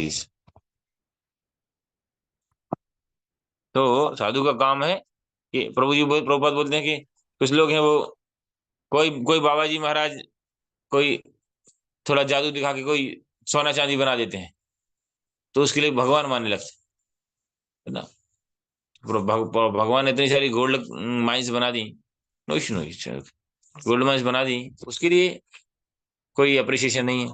Please. तो साधु का काम है कि प्रभुपाद बोलते हैं कि कुछ लोग हैं वो, कोई कोई बाबा जी महाराज कोई थोड़ा जादू दिखा के कोई सोना चांदी बना देते हैं, तो उसके लिए भगवान मानने लगते हैं ना। भगवान ने इतनी सारी गोल्ड माइंस बना दी, no issue no issue, gold mines बना दी, उसके लिए कोई अप्रिसिएशन नहीं है।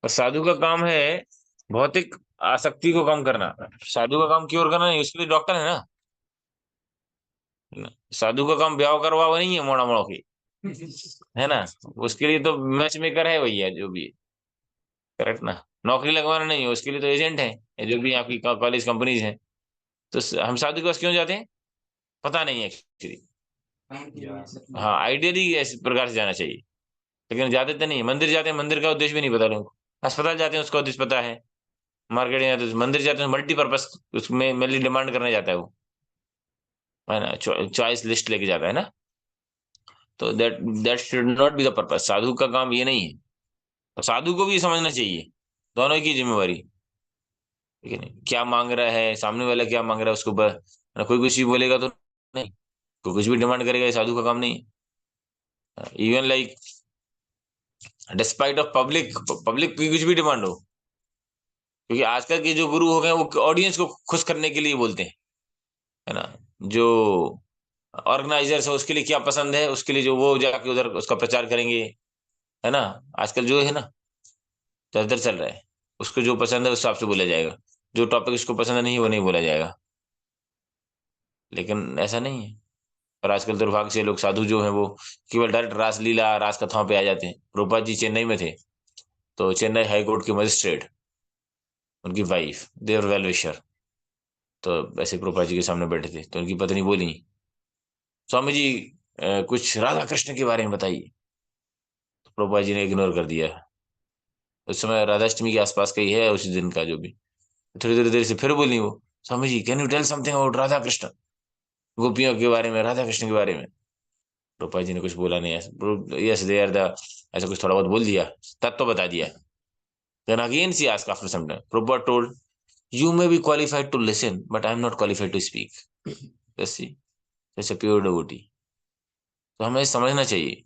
और साधु का काम है भौतिक आसक्ति को कम करना। साधु का काम क्योर करना नहीं, उसके लिए डॉक्टर है ना। साधु का काम ब्याह करवा नहीं है मोड़ा मोड़ा की, है ना। उसके लिए तो मैच मेकर है भैया जो भी, करेक्ट ना। नौकरी लगवाना नहीं है, उसके लिए तो एजेंट है जो भी आपकी कॉलेज कंपनीज है। तो हम साधु के पास क्यों जाते हैं, पता नहीं है एक्चुअली। हाँ, आइडियली इस प्रकार से जाना चाहिए, लेकिन जाते तो नहीं। मंदिर जाते हैं, मंदिर का उद्देश्य भी नहीं पता लोगों को। अस्पताल जाते हैं, उसका उद्देश्य पता है। मार्केट जाते हैं, मंदिर जाते हैं मल्टीपर्पज, उसमें मेनली डिमांड करने जाता है वो, है ना। चॉइस लिस्ट लेके जाता है ना। तो that that should not be the purpose. साधु का काम ये नहीं है। और साधु को भी समझना चाहिए दोनों की जिम्मेवारी, ठीक है नहीं। क्या मांग रहा है सामने वाला, क्या मांग रहा है उसके ऊपर, ना कोई कुछ भी बोलेगा तो नहीं, कोई कुछ भी डिमांड करेगा, ये साधु का काम नहीं है। Even like despite of public, public की कुछ भी डिमांड हो, क्योंकि आजकल के जो गुरु हो गए वो ऑडियंस को खुश करने के लिए बोलते हैं, है ना। जो ऑर्गेनाइजर्स है उसके लिए क्या पसंद है, उसके लिए जो वो जाके उधर उसका प्रचार करेंगे, है ना। आजकल जो है ना ज्यादातर चल रहा है, उसको जो पसंद है उस हिसाब से बोला जाएगा, जो टॉपिक उसको पसंद नहीं है वो नहीं बोला जाएगा। लेकिन ऐसा नहीं है। और आजकल दुर्भाग्य से लोग साधु जो हैं वो केवल डायरेक्ट रासलीला रास कथाओं पे आ जाते हैं। रूपा जी चेन्नई में थे, तो चेन्नई हाई कोर्ट के मजिस्ट्रेट, उनकी वाइफ देवर वेल विशर, तो ऐसे प्रभुपाद जी के सामने बैठे थे, तो उनकी पत्नी बोली, स्वामी जी कुछ राधा कृष्ण के बारे में बताइए। तो प्रभुपाद जी ने इग्नोर कर दिया। उस समय राधाष्टमी के आसपास का ही है उसी दिन का जो भी। थोड़ी देर देर से फिर बोली वो, Swami ji can you tell something about Radha Krishna, गोपियों के बारे में, राधा कृष्ण के बारे में। प्रभुपाद जी ने कुछ बोला नहीं, यस दे आर द, ऐसा कुछ थोड़ा बहुत बोल दिया, तब तो बता दिया। Then again she asked after some time, Prabhupada told, you may be qualified to listen but I am not qualified to speak. Yes she, जैसे प्योर डिवोटी। तो हमें समझना चाहिए,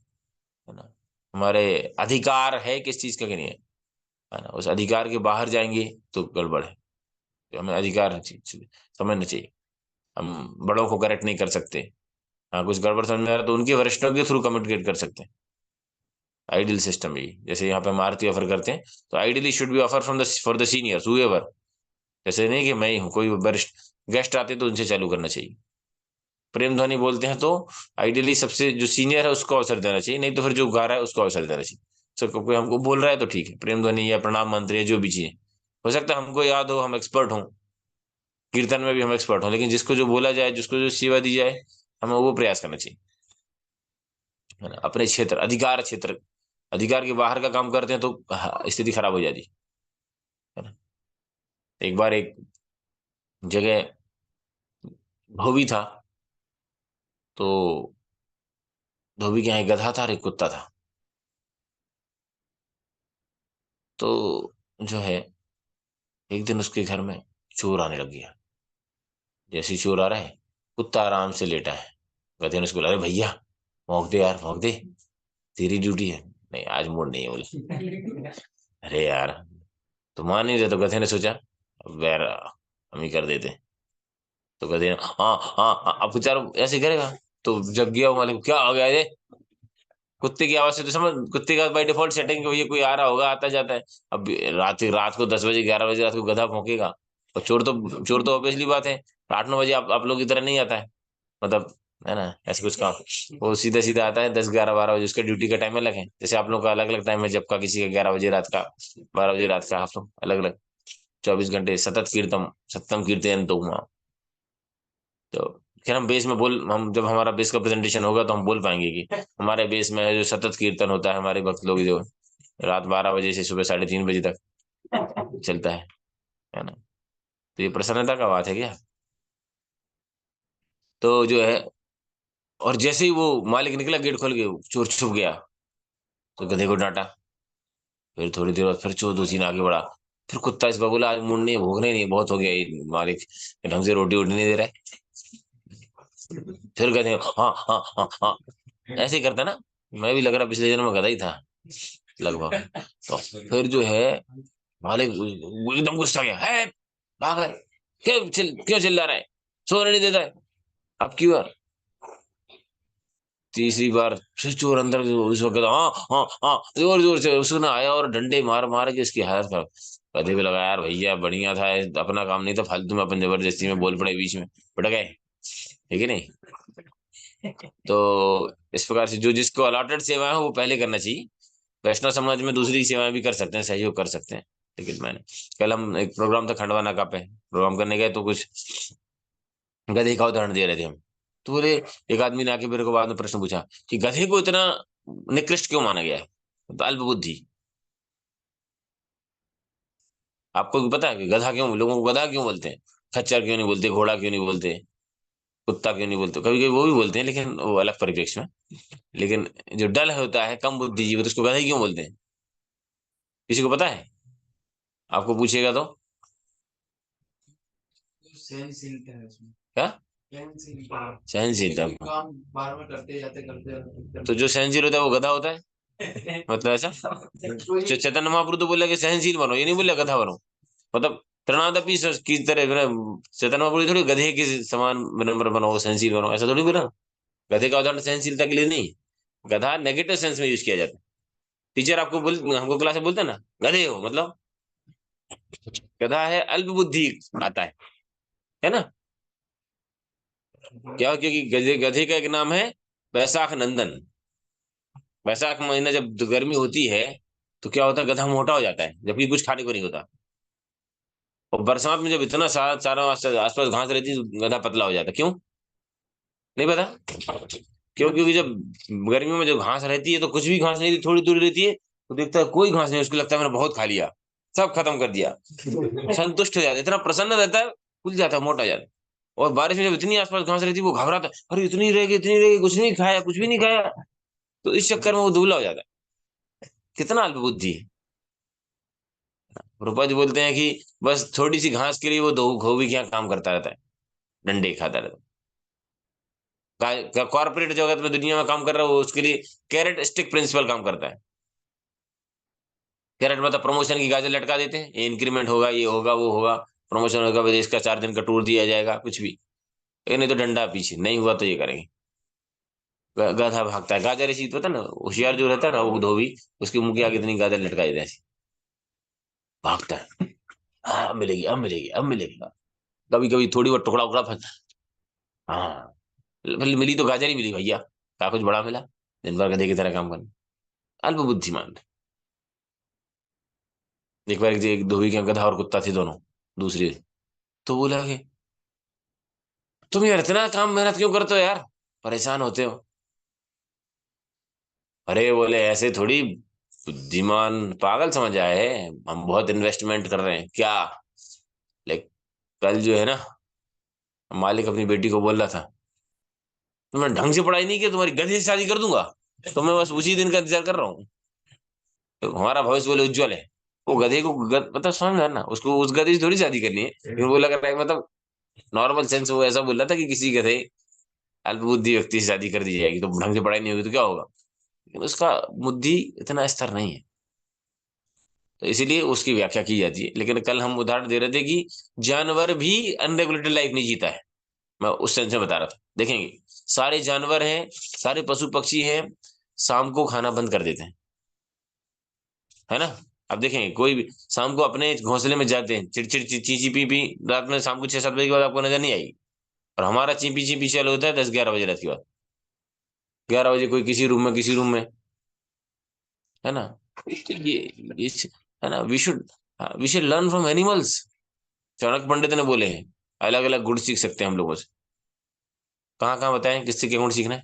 है ना, हमारे अधिकार है किस चीज का कि नहीं है ना। उस अधिकार के बाहर जाएंगे तो गड़बड़ है। तो हमें अधिकार समझना चाहिए। हम बड़ों को करेक्ट नहीं कर सकते। हाँ, कुछ गड़बड़ समझ में आ रहा है तो उनके वरिष्ठों के थ्रू कम्युनिकेट कर सकते हैं। आइडियल सिस्टम ये, जैसे यहाँ पे हम आरती ऑफर करते हैं, तो ideally should be offer from the for the seniors however. जैसे नहीं कि मैं ही हूँ, कोई वरिष्ठ गेस्ट आते तो उनसे चालू करना चाहिए। प्रेम ध्वनि बोलते हैं तो आइडियली सबसे जो सीनियर है उसको अवसर देना चाहिए, नहीं तो फिर जो गा रहा है उसको अवसर देना चाहिए। सर कोई हमको बोल रहा है तो ठीक है, प्रेम ध्वनि या प्रणाम मंत्र या जो भी चीज हो सकता है हमको याद हो, हम एक्सपर्ट हों, कीर्तन में भी हम एक्सपर्ट हों, लेकिन जिसको जो बोला जाए, जिसको जो सेवा दी जाए, हमें वो प्रयास करना चाहिए, है ना। अपने क्षेत्र, अधिकार क्षेत्र, अधिकार के बाहर का काम करते हैं तो हाँ, स्थिति खराब हो जाती है ना। एक बार एक जगह धोबी था, तो धोबी के यहाँ एक गधा था और एक कुत्ता था। तो जो है एक दिन उसके घर में चोर आने लग गया। जैसे ही चोर आ रहा है, कुत्ता आराम से लेटा है। गधे ने उसको बोला, अरे भैया भौंक दे यार, भौंक दे, तेरी ड्यूटी है। नहीं आज मूड नहीं है, बोले। अरे यार, तो मान नहीं रहे, तो गधे ने सोचा अब यार हम ही कर देते। तो गधे ने हाँ हाँ हाँ, अब बेचारा ऐसे करेगा। तो जग गया वो मालिक, क्या हो गया ये, कुत्ते की आवाज से तो समझ, कुत्ते का बाय डिफॉल्ट सेटिंग ये कोई आ रहा होगा, आता जाता है। अब रात रात को 10 बजे 11 बजे रात को गधा भौंकेगा, और चोर तो ऑब्वियसली बात है 8 9 बजे आप लोग की तरह नहीं आता है, मतलब, है ना। ऐसे कुछ काम, वो सीधा सीधा आता है 10 11 12 बजे, उसका ड्यूटी का टाइम अलग है। जैसे आप लोग का अलग अलग टाइम है, जब का किसी का 11 बजे रात का, 12 बजे रात का, आप लोग अलग अलग 24 घंटे सतत कीर्तम सत्यम कीर्तन तो हुआ। तो खैर हम बेस में बोल, हम जब हमारा बेस का प्रेजेंटेशन होगा तो हम बोल पाएंगे कि हमारे बेस में जो सतत कीर्तन होता है, हमारे भक्त लोग जो रात 12 बजे से सुबह 3:30 बजे तक चलता है ना। तो ये प्रसन्नता का बात है क्या। तो जो है, और जैसे ही वो मालिक निकला गेट खोल के, चोर छुप गया। तो गधे को डांटा। फिर थोड़ी देर बाद फिर चोर 2 3 आगे बढ़ा। फिर कुत्ता इस पर बोला, आज मूड नहीं है, भूख नहीं बहुत हो गया, ये मालिक ढंग से रोटी वोटी नहीं दे रहा है। फिर कहते हैं हाँ हाँ हाँ हाँ, ऐसे ही करता ना। मैं भी लग रहा पिछले जन्म में गधा ही था लगभग। तो फिर जो है मालिक वो एकदम गुस्सा गया है, भाग रहा है, क्यों चिल्ला रहा है, सोने नहीं देता है, अब की बार। तीसरी बार फिर चोर अंदर उस वक्त हाँ हाँ हाँ जोर जोर से उसने आया और डंडे मार मार के इसकी हालत खराब। गधे पे लगा, यार भैया बढ़िया था, अपना काम नहीं था, फालतू में अपन जबरदस्ती में बोल पड़े बीच में, पड़ गए, ठीक है नहीं। तो इस प्रकार से जो जिसको अलॉटेड सेवा है वो पहले करना चाहिए। वैष्णव समाज में दूसरी सेवाएं भी कर सकते हैं, सहयोग कर सकते हैं। लेकिन मैंने कल हम एक प्रोग्राम था खंडवा नाका पे, प्रोग्राम करने गए तो कुछ गधे का उदाहरण दे रहे थे हम। तो बोले, एक आदमी ने आके मेरे को बाद में प्रश्न पूछा कि गधे को इतना निकृष्ट क्यों माना गया है, तो अल्प बुद्धि। आपको भी पता है कि गधा क्यों, लोगों को गधा क्यों बोलते हैं, खच्चर क्यों नहीं बोलते, घोड़ा क्यों नहीं बोलते, कुत्ता क्यों नहीं बोलते, कभी कभी वो भी बोलते हैं लेकिन वो अलग परिप्रेक्ष्य में। लेकिन जो डल होता है, कम बुद्धि जीव, तो उसको गधा ही क्यों बोलते हैं, किसी को पता है? आपको पूछेगा तो सहनशीलता है उसमें। क्या? सहनशीलता। सहनशीलता। काम बार बार करते जाते करते तो जो सहनशील होता है वो गधा होता है, मतलब ऐसा? चैतन्य महाप्रभु तो बोले कि सहनशील बनो, ये नहीं बोले गधा बनो। मतलब तृणादपि की तरह चैतन्य महाप्रभु थोड़ी गधे के समान विनम्र बनो, सहनशील बनो, ऐसा थोड़ी बोला। गधे का उदाहरण सहनशीलता के लिए नहीं, गधा नेगेटिव सेंस में यूज किया जाता है। टीचर आपको हमको क्लास में बोलते हैं ना, गधे हो मतलब गधा है, अल्प बुद्धि आता है ना। क्या, क्योंकि गधे गधे का एक नाम है वैशाख नंदन। वैशाख महीना जब गर्मी होती है तो क्या होता है, गधा मोटा हो जाता है जबकि कुछ खाने को नहीं होता। और बरसात में जब इतना सारा चारों आसपास घास रहती है तो गधा पतला हो जाता है, क्यों? नहीं पता। क्यों? क्योंकि जब गर्मियों में जब घास रहती है तो कुछ भी घास नहीं रहती, थोड़ी थोड़ी रहती है, तो देखता है कोई घास नहीं, उसको लगता है मैंने बहुत खा लिया, सब खत्म कर दिया, संतुष्ट हो जाता है, इतना प्रसन्न रहता है, फूल जाता है, मोटा हो जाता है। और बारिश में जब इतनी आसपास घास रहती है वो घबराता है, अरे इतनी रहेगी इतनी रहेगी, कुछ नहीं खाया, कुछ भी नहीं खाया। तो इस चक्कर में वो दुबला हो जाता है। कितना अल्पबुद्धि। रूपा जी बोलते हैं कि बस थोड़ी सी घास के लिए वो दो धोबी के यहाँ काम करता रहता है, डंडे खाता रहता है। कॉर्पोरेट जगत में दुनिया में काम कर रहा है वो, उसके लिए कैरेट स्टिक प्रिंसिपल काम करता है। कैरेट मतलब प्रमोशन की गाजर लटका देते हैं, ये इंक्रीमेंट होगा, ये होगा, वो होगा, प्रमोशन होगा, विदेश का 4 दिन का टूर दिया जाएगा, कुछ भी। ये नहीं तो डंडा पीछे, नहीं हुआ तो ये करेंगे। गधा भागता है, गाजर ऐसी पता ना, होशियार जो रहता है ना वो धोबी, उसके मुंह के आगे इतनी गाजर लटका देते हैं ऐसे, भागता है। हाँ अब मिलेगी, अब मिलेगी, अब मिलेगी। कभी कभी थोड़ी बहुत टुकड़ा उकड़ा फंस, हाँ मिली तो गाजर ही मिली भैया, क्या कुछ बड़ा मिला, दिन भर गधे की तरह काम करना, अल्प बुद्धिमान। एक बार एक धोबी के यहाँ गधा और कुत्ता थे दोनों, दूसरी, तो बोला कि तुम यार इतना काम मेहनत क्यों करते हो यार, परेशान होते हो। अरे बोले ऐसे थोड़ी, बुद्धिमान पागल समझ आए हैं, हम बहुत इन्वेस्टमेंट कर रहे हैं क्या। लाइक कल जो है ना, मालिक अपनी बेटी को बोल रहा था, तुमने ढंग से पढ़ाई नहीं की, तुम्हारी गधे से शादी कर दूंगा, तो मैं बस उसी दिन का इंतजार कर रहा हूँ, तो हमारा भविष्य बोले उज्जवल है। वो गधे को मतलब समझ में आया ना, उसको उस गधे से थोड़ी शादी करनी है, लेकिन वो लग रहा है मतलब नॉर्मल सेंस वो ऐसा बोल रहा था कि किसी गधे अल्पबुद्धि व्यक्ति से शादी कर दी जाएगी तो ढंग से पढ़ाई नहीं होगी तो क्या होगा। लेकिन उसका बुद्धि इतना स्तर नहीं है, तो इसीलिए उसकी व्याख्या की जाती है। लेकिन कल हम उदाहरण दे रहे थे कि जानवर भी अनरेगुलेटेड लाइफ नहीं जीता है, मैं उस सेंस में बता रहा था। देखेंगे सारे जानवर हैं, सारे पशु पक्षी हैं, शाम को खाना बंद कर देते हैं, है ना। अब देखेंगे कोई भी शाम को अपने घोंसले में जाते हैं, चिड़चिड़ चीची पी पी, रात में शाम को 6-7 बजे के बाद आपको नजर नहीं आएगी। और हमारा चीपी चीपी चालू होता है 10-11 बजे रात के बाद, 11 बजे कोई किसी रूम में, किसी रूम में, है ना। तो ये है ना, we should learn from animals. Chanakya Pandit ने बोले हैं अलग अलग गुण सीख सकते हैं हम लोगों से। कहाँ कहाँ बताएं किससे क्या गुण सीखना है?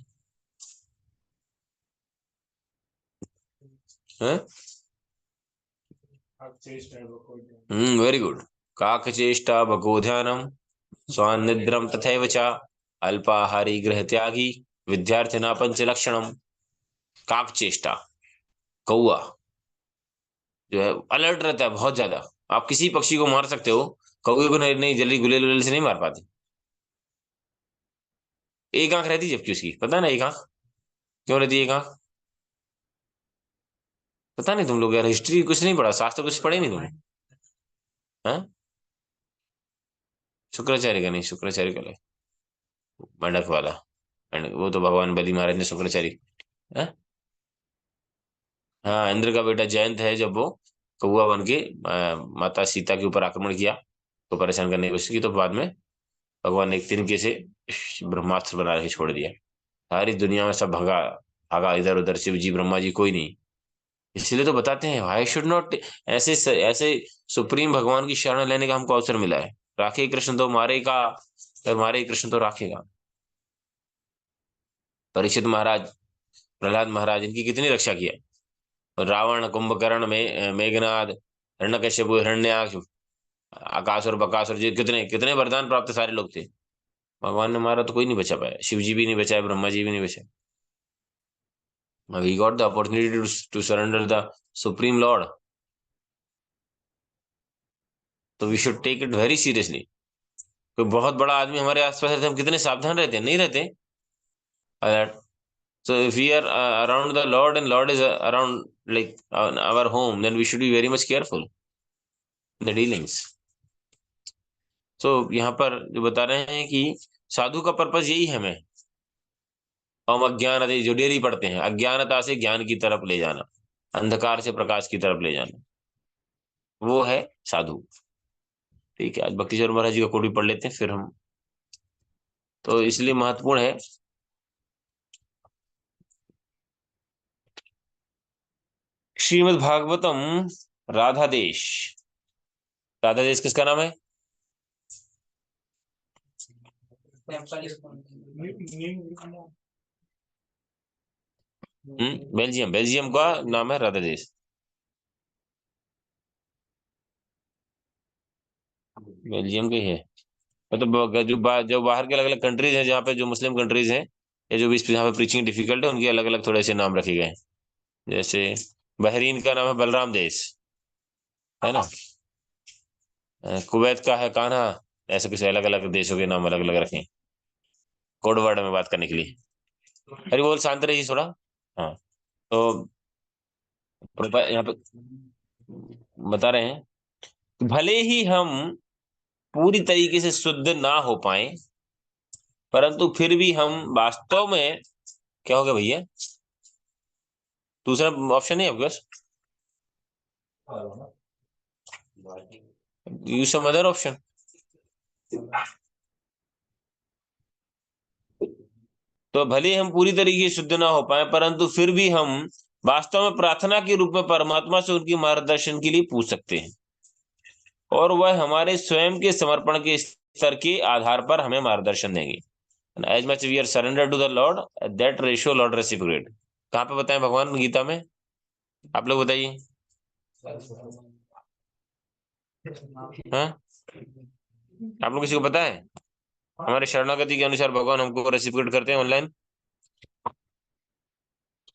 Very good. काकचेष्टा भगोध्यानम, स्वानिद्रम तथैव च, अल्पाहारी गृह त्यागी, विद्यार्थिना पंच लक्षणम। काक चेष्टा, कौआ जो है अलर्ट रहता है बहुत ज्यादा, आप किसी पक्षी को मार सकते हो, कौवे को नहीं, नहीं जल्दी गुलेल गुलेल से नहीं मार पाते। एक आंख रहती है जबकि उसकी, पता है ना एक आंख क्यों रहती है एक आंख? पता नहीं तुम लोग यार, हिस्ट्री कुछ नहीं पढ़ा, शास्त्र कुछ पढ़े नहीं तुमने? हाँ, शुक्राचार्य का नहीं, शुक्राचार्य का मेंढक वाला। वो तो भगवान बलि महाराज ने शुक्राचार्य। हाँ, हाँ, इंद्र का बेटा जयंत है, जब वो कौवा बन के माता सीता के ऊपर आक्रमण किया, तो परेशान करने की कोशिश की, तो बाद में भगवान ने एक तिनके से ब्रह्मास्त्र बना के छोड़ दिया। सारी दुनिया में सब भगा, भागा इधर उधर, शिव जी ब्रह्मा जी कोई नहीं। इसलिए तो बताते हैं आई शुड नॉट, ऐसे सुप्रीम भगवान की शरण लेने का हमको अवसर मिला है। राखे कृष्ण तो मारेगा, और मारे कृष्ण तो राखेगा। परीक्षित महाराज, प्रहलाद महाराज, इनकी कितनी रक्षा किया। और रावण, कुंभकर्ण में मेघनाद, हिरण्यकश्यप, हिरण्याक्ष, आकासुर बकासुर जी, कितने कितने वरदान प्राप्त सारे लोग थे। भगवान ने मारा तो कोई नहीं बचा पाया, शिव जी भी नहीं बचाए, ब्रह्मा जी भी नहीं बचाए। We got the opportunity to surrender the supreme lord, तो we should take it very seriously. कोई बहुत बड़ा आदमी हमारे आसपास रहते, हम कितने सावधान रहते हैं, नहीं रहते? So if we are around the Lord and Lord is around like our home, then we should be very much careful in the dealings. So यहाँ पर जो बता रहे हैं कि साधु का पर्पस यही है हमें, हम अज्ञान जो डेयरी पढ़ते हैं, अज्ञानता से ज्ञान की तरफ ले जाना, अंधकार से प्रकाश की तरफ ले जाना, वो है साधु। ठीक है, आज भक्ति चरण महाराज जी का कोट भी पढ़ लेते हैं फिर हम। तो इसलिए महत्वपूर्ण है श्रीमद् भागवतम। राधा देश, राधा देश किसका नाम है? बेल्जियम, बेल्जियम का नाम है राधा देश। बेल्जियम के है, मतलब जो बाहर के अलग अलग कंट्रीज हैं, जहाँ पे जो मुस्लिम कंट्रीज हैं, या जो भी जहाँ पे प्रीचिंग डिफिकल्ट है, उनके अलग अलग थोड़े से नाम रखे गए हैं। जैसे बहरीन का नाम है बलराम देश, है ना? कुवैत का है कान्हा। ऐसे कुछ अलग अलग देशों के नाम अलग अलग रखे हैं, कोड वर्ड में बात करने के लिए। अरे बोल, शांत रहिए थोड़ा। हाँ, तो यहाँ पे बता रहे हैं कि भले ही हम पूरी तरीके से शुद्ध ना हो पाए, परंतु फिर भी हम वास्तव में, क्या हो गया भैया? दूसरा ऑप्शन है आपके पास, यूज सम अदर ऑप्शन। तो भले ही हम पूरी तरीके से शुद्ध ना हो पाए, परंतु फिर भी हम वास्तव में प्रार्थना के रूप में परमात्मा से उनकी मार्गदर्शन के लिए पूछ सकते हैं, और वह हमारे स्वयं के समर्पण के स्तर के आधार पर हमें मार्गदर्शन देंगे। As much we are surrender to the lord, that ratio lord reciprocate. कहाँ पे बताएं भगवान गीता में? आप लोग बताइए। हाँ, आप लोग किसी को पता है? हमारे शरणागति के अनुसार भगवान हमको रेसिप्रोकेट करते हैं ऑनलाइन?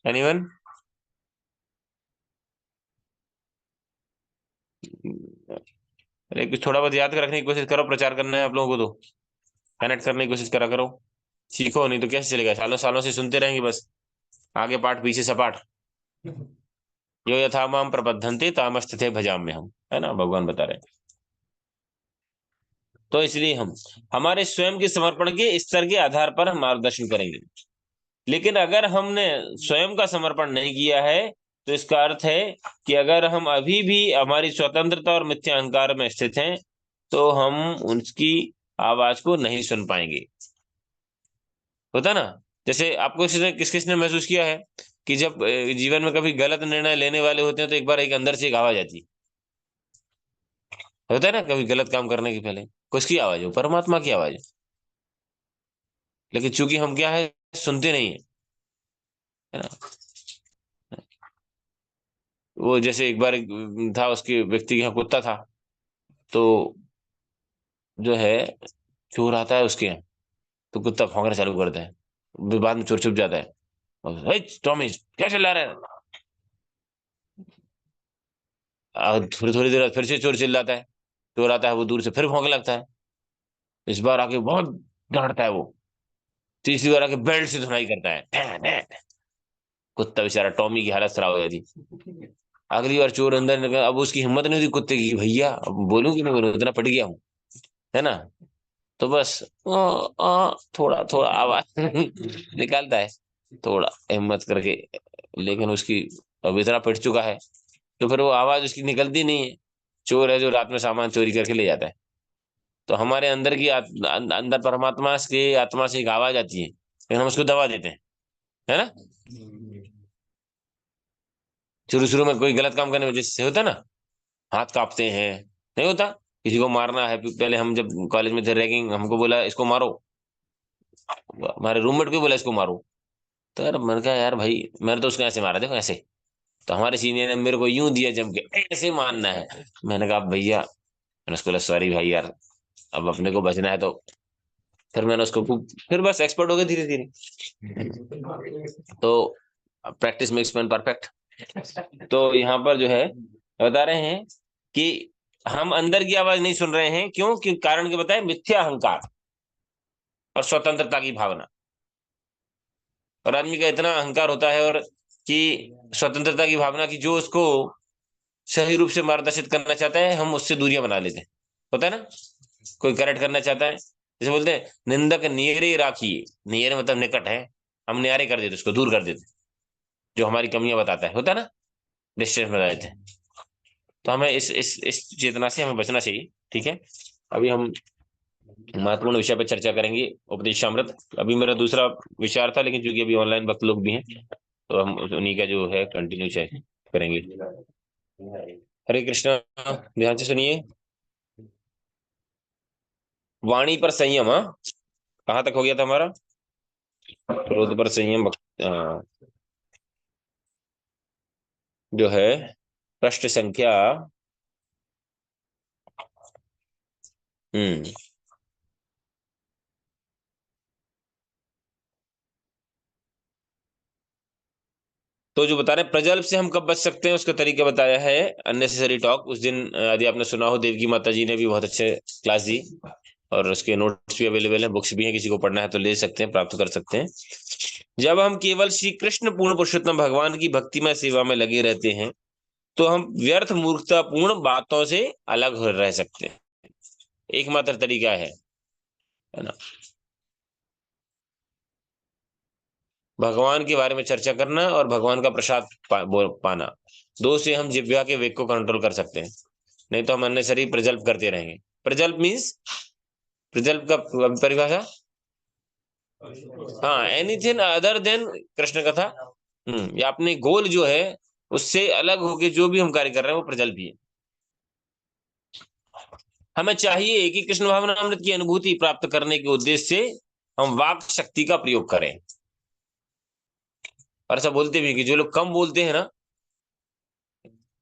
एनीवन? अरे कुछ थोड़ा बहुत याद रखने की कोशिश करो, प्रचार करना है आप लोगों को, तो कनेक्ट करने की कोशिश करा करो। सीखो, नहीं तो कैसे चलेगा, सालों सालों से सुनते रहेंगे बस, आगे पाठ पीछे सपाट। यो यथा माम प्रबद्धन्ते तामस्तथे भजाम्य हम, है ना, भगवान बता रहे हैं। तो इसलिए हम हमारे स्वयं के समर्पण के स्तर के आधार पर हम मार्गदर्शन करेंगे। लेकिन अगर हमने स्वयं का समर्पण नहीं किया है, तो इसका अर्थ है कि अगर हम अभी भी हमारी स्वतंत्रता और मिथ्या अहंकार में स्थित हैं, तो हम उनकी आवाज को नहीं सुन पाएंगे। होता ना, जैसे आपको किस किसने महसूस किया है कि जब जीवन में कभी गलत निर्णय लेने वाले होते हैं, तो एक बार एक अंदर से एक आवाज आती है। होता है ना, कभी गलत काम करने के पहले किसकी आवाज है? वो परमात्मा की आवाज है। लेकिन चूंकि हम क्या है, सुनते नहीं है, है ना? वो जैसे एक बार था, उसके व्यक्ति के यहाँ कुत्ता था, तो जो है चोर आता है उसके यहाँ, तो कुत्ता भौंकना चालू करता है, बाद में चोर छुप जाता है, और, "हे, टॉमी क्या चिल्ला रहा है?" थोड़ी थोड़ी देर बाद फिर से चोर चिल्लाता है, चोर आता है, वो दूर से फिर भौंकने लगता है। इस बार आके बहुत डांटता है वो। तीसरी बार आके बेल्ट से धुनाई करता है, ठै, ठै। कुत्ता बेचारा टॉमी की हालत खराब हो जाती। अगली बार चोर अंदर निकला, अब उसकी हिम्मत नहीं होती कुत्ते की, भैया अब बोलूं कि नहीं बोलूं, इतना पट गया हूँ, है ना। तो बस थोड़ा थोड़ा आवाज निकालता है, थोड़ा हिम्मत करके। लेकिन उसकी अब इतना पिट चुका है, तो फिर वो आवाज उसकी निकलती नहीं है। चोर है जो रात में सामान चोरी करके ले जाता है। तो हमारे अंदर की अंदर परमात्मा के आत्मा से एक आवाज आती है, लेकिन हम उसको दबा देते हैं, है ना। शुरू शुरू में कोई गलत काम करने में जैसे होता है ना, हाथ कांपते हैं, नहीं होता, किसी को मारना है। पहले हम जब कॉलेज में थे, रैगिंग, हमको बोला इसको मारो, हमारे रूममेट को बोला इसको मारो। तो यार मैंने कहा यार भाई, मैंने तो उसको ऐसे मारा, देखो ऐसे। तो हमारे सीनियर ने मेरे को यूं दिया जम के, ऐसे मारना है। मैंने कहा भैया, मैंने उसको बोला सॉरी भाई यार, अब अपने को बचना है। तो फिर मैंने उसको फिर बस एक्सपर्ट हो गए धीरे धीरे। तो प्रैक्टिस मेक्स मैन परफेक्ट। तो यहाँ पर जो है बता रहे हैं कि हम अंदर की आवाज नहीं सुन रहे हैं, क्यों? कि कारण के बताए, मिथ्या अहंकार और स्वतंत्रता की भावना। और आदमी का इतना अहंकार होता है, और कि स्वतंत्रता की भावना की, जो उसको सही रूप से मार्गदर्शित करना चाहता है, हम उससे दूरियां बना लेते हैं। होता है ना, कोई करेक्ट करना चाहता है, जैसे बोलते हैं निंदक नियरे राखिए, नियरे मतलब निकट है, हम न्यारे कर देते, उसको दूर कर देते, जो हमारी कमियां बताता है, होता है ना, डिस्टेंस में रहते हैं। तो हमें इस चेतना से हमें बचना चाहिए, ठीक है। अभी हम महत्वपूर्ण विषय पर चर्चा करेंगे, उपदेशामृत। अभी मेरा दूसरा विचार था, लेकिन चूंकि अभी ऑनलाइन भक्त लोग भी हैं, तो हम उन्हीं का जो है कंटिन्यू करेंगे। हरे कृष्णा, ध्यान से सुनिए। वाणी पर संयम, हाँ, कहाँ तक हो गया था हमारा? क्रोध पर संयम, जो है पृष्ठ संख्या, हम्म। तो जो बता रहे हैं प्रजल्प से हम कब बच सकते हैं, उसका तरीका बताया है, अननेसेसरी टॉक। उस दिन यदि आपने सुना हो, देवकी माता जी ने भी बहुत अच्छे क्लास दी, और उसके नोट्स भी अवेलेबल हैं, बुक्स भी हैं, किसी को पढ़ना है तो ले सकते हैं, प्राप्त कर सकते हैं। जब हम केवल श्री कृष्ण पूर्ण पुरुषोत्तम भगवान की भक्तिमय सेवा में लगे रहते हैं, तो हम व्यर्थ मूर्खतापूर्ण बातों से अलग हो रह सकते हैं। एकमात्र तरीका है ना, भगवान के बारे में चर्चा करना और भगवान का प्रसाद पाना। दो से हम जिह्वा के वेग को कंट्रोल कर सकते हैं, नहीं तो हम अननेसरी प्रजल्प करते रहेंगे। प्रजल्प मीन्स, प्रजल्प का परिभाषा, हाँ, एनीथिंग अदर देन कृष्ण कथा। या अपने गोल जो है उससे अलग होके जो भी हम कार्य कर रहे हैं, वो प्रजल्प ही है। हमें चाहिए कि कृष्ण भावनामृत की अनुभूति प्राप्त करने के उद्देश्य से हम वाक शक्ति का प्रयोग करें। और ऐसा बोलते भी कि जो लोग कम बोलते हैं ना,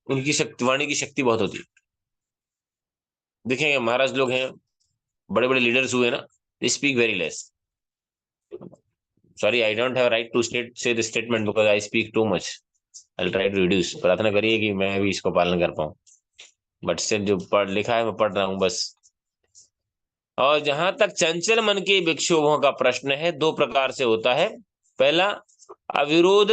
उनकी शक्ति, वाणी की शक्ति बहुत होती है। देखेंगे महाराज लोग हैं, बड़े बड़े लीडर्स हुए ना, speak very less. Sorry, I don't have right to say the statement, because I speak too much. I try to reduce, प्रार्थना करिए कि मैं भी इसको पालन कर पाऊं। बट स्टिल जो पढ़ लिखा है मैं पढ़ रहा हूं बस। और जहां तक चंचल मन के विक्षोभों का प्रश्न है, दो प्रकार से होता है। पहला अविरोध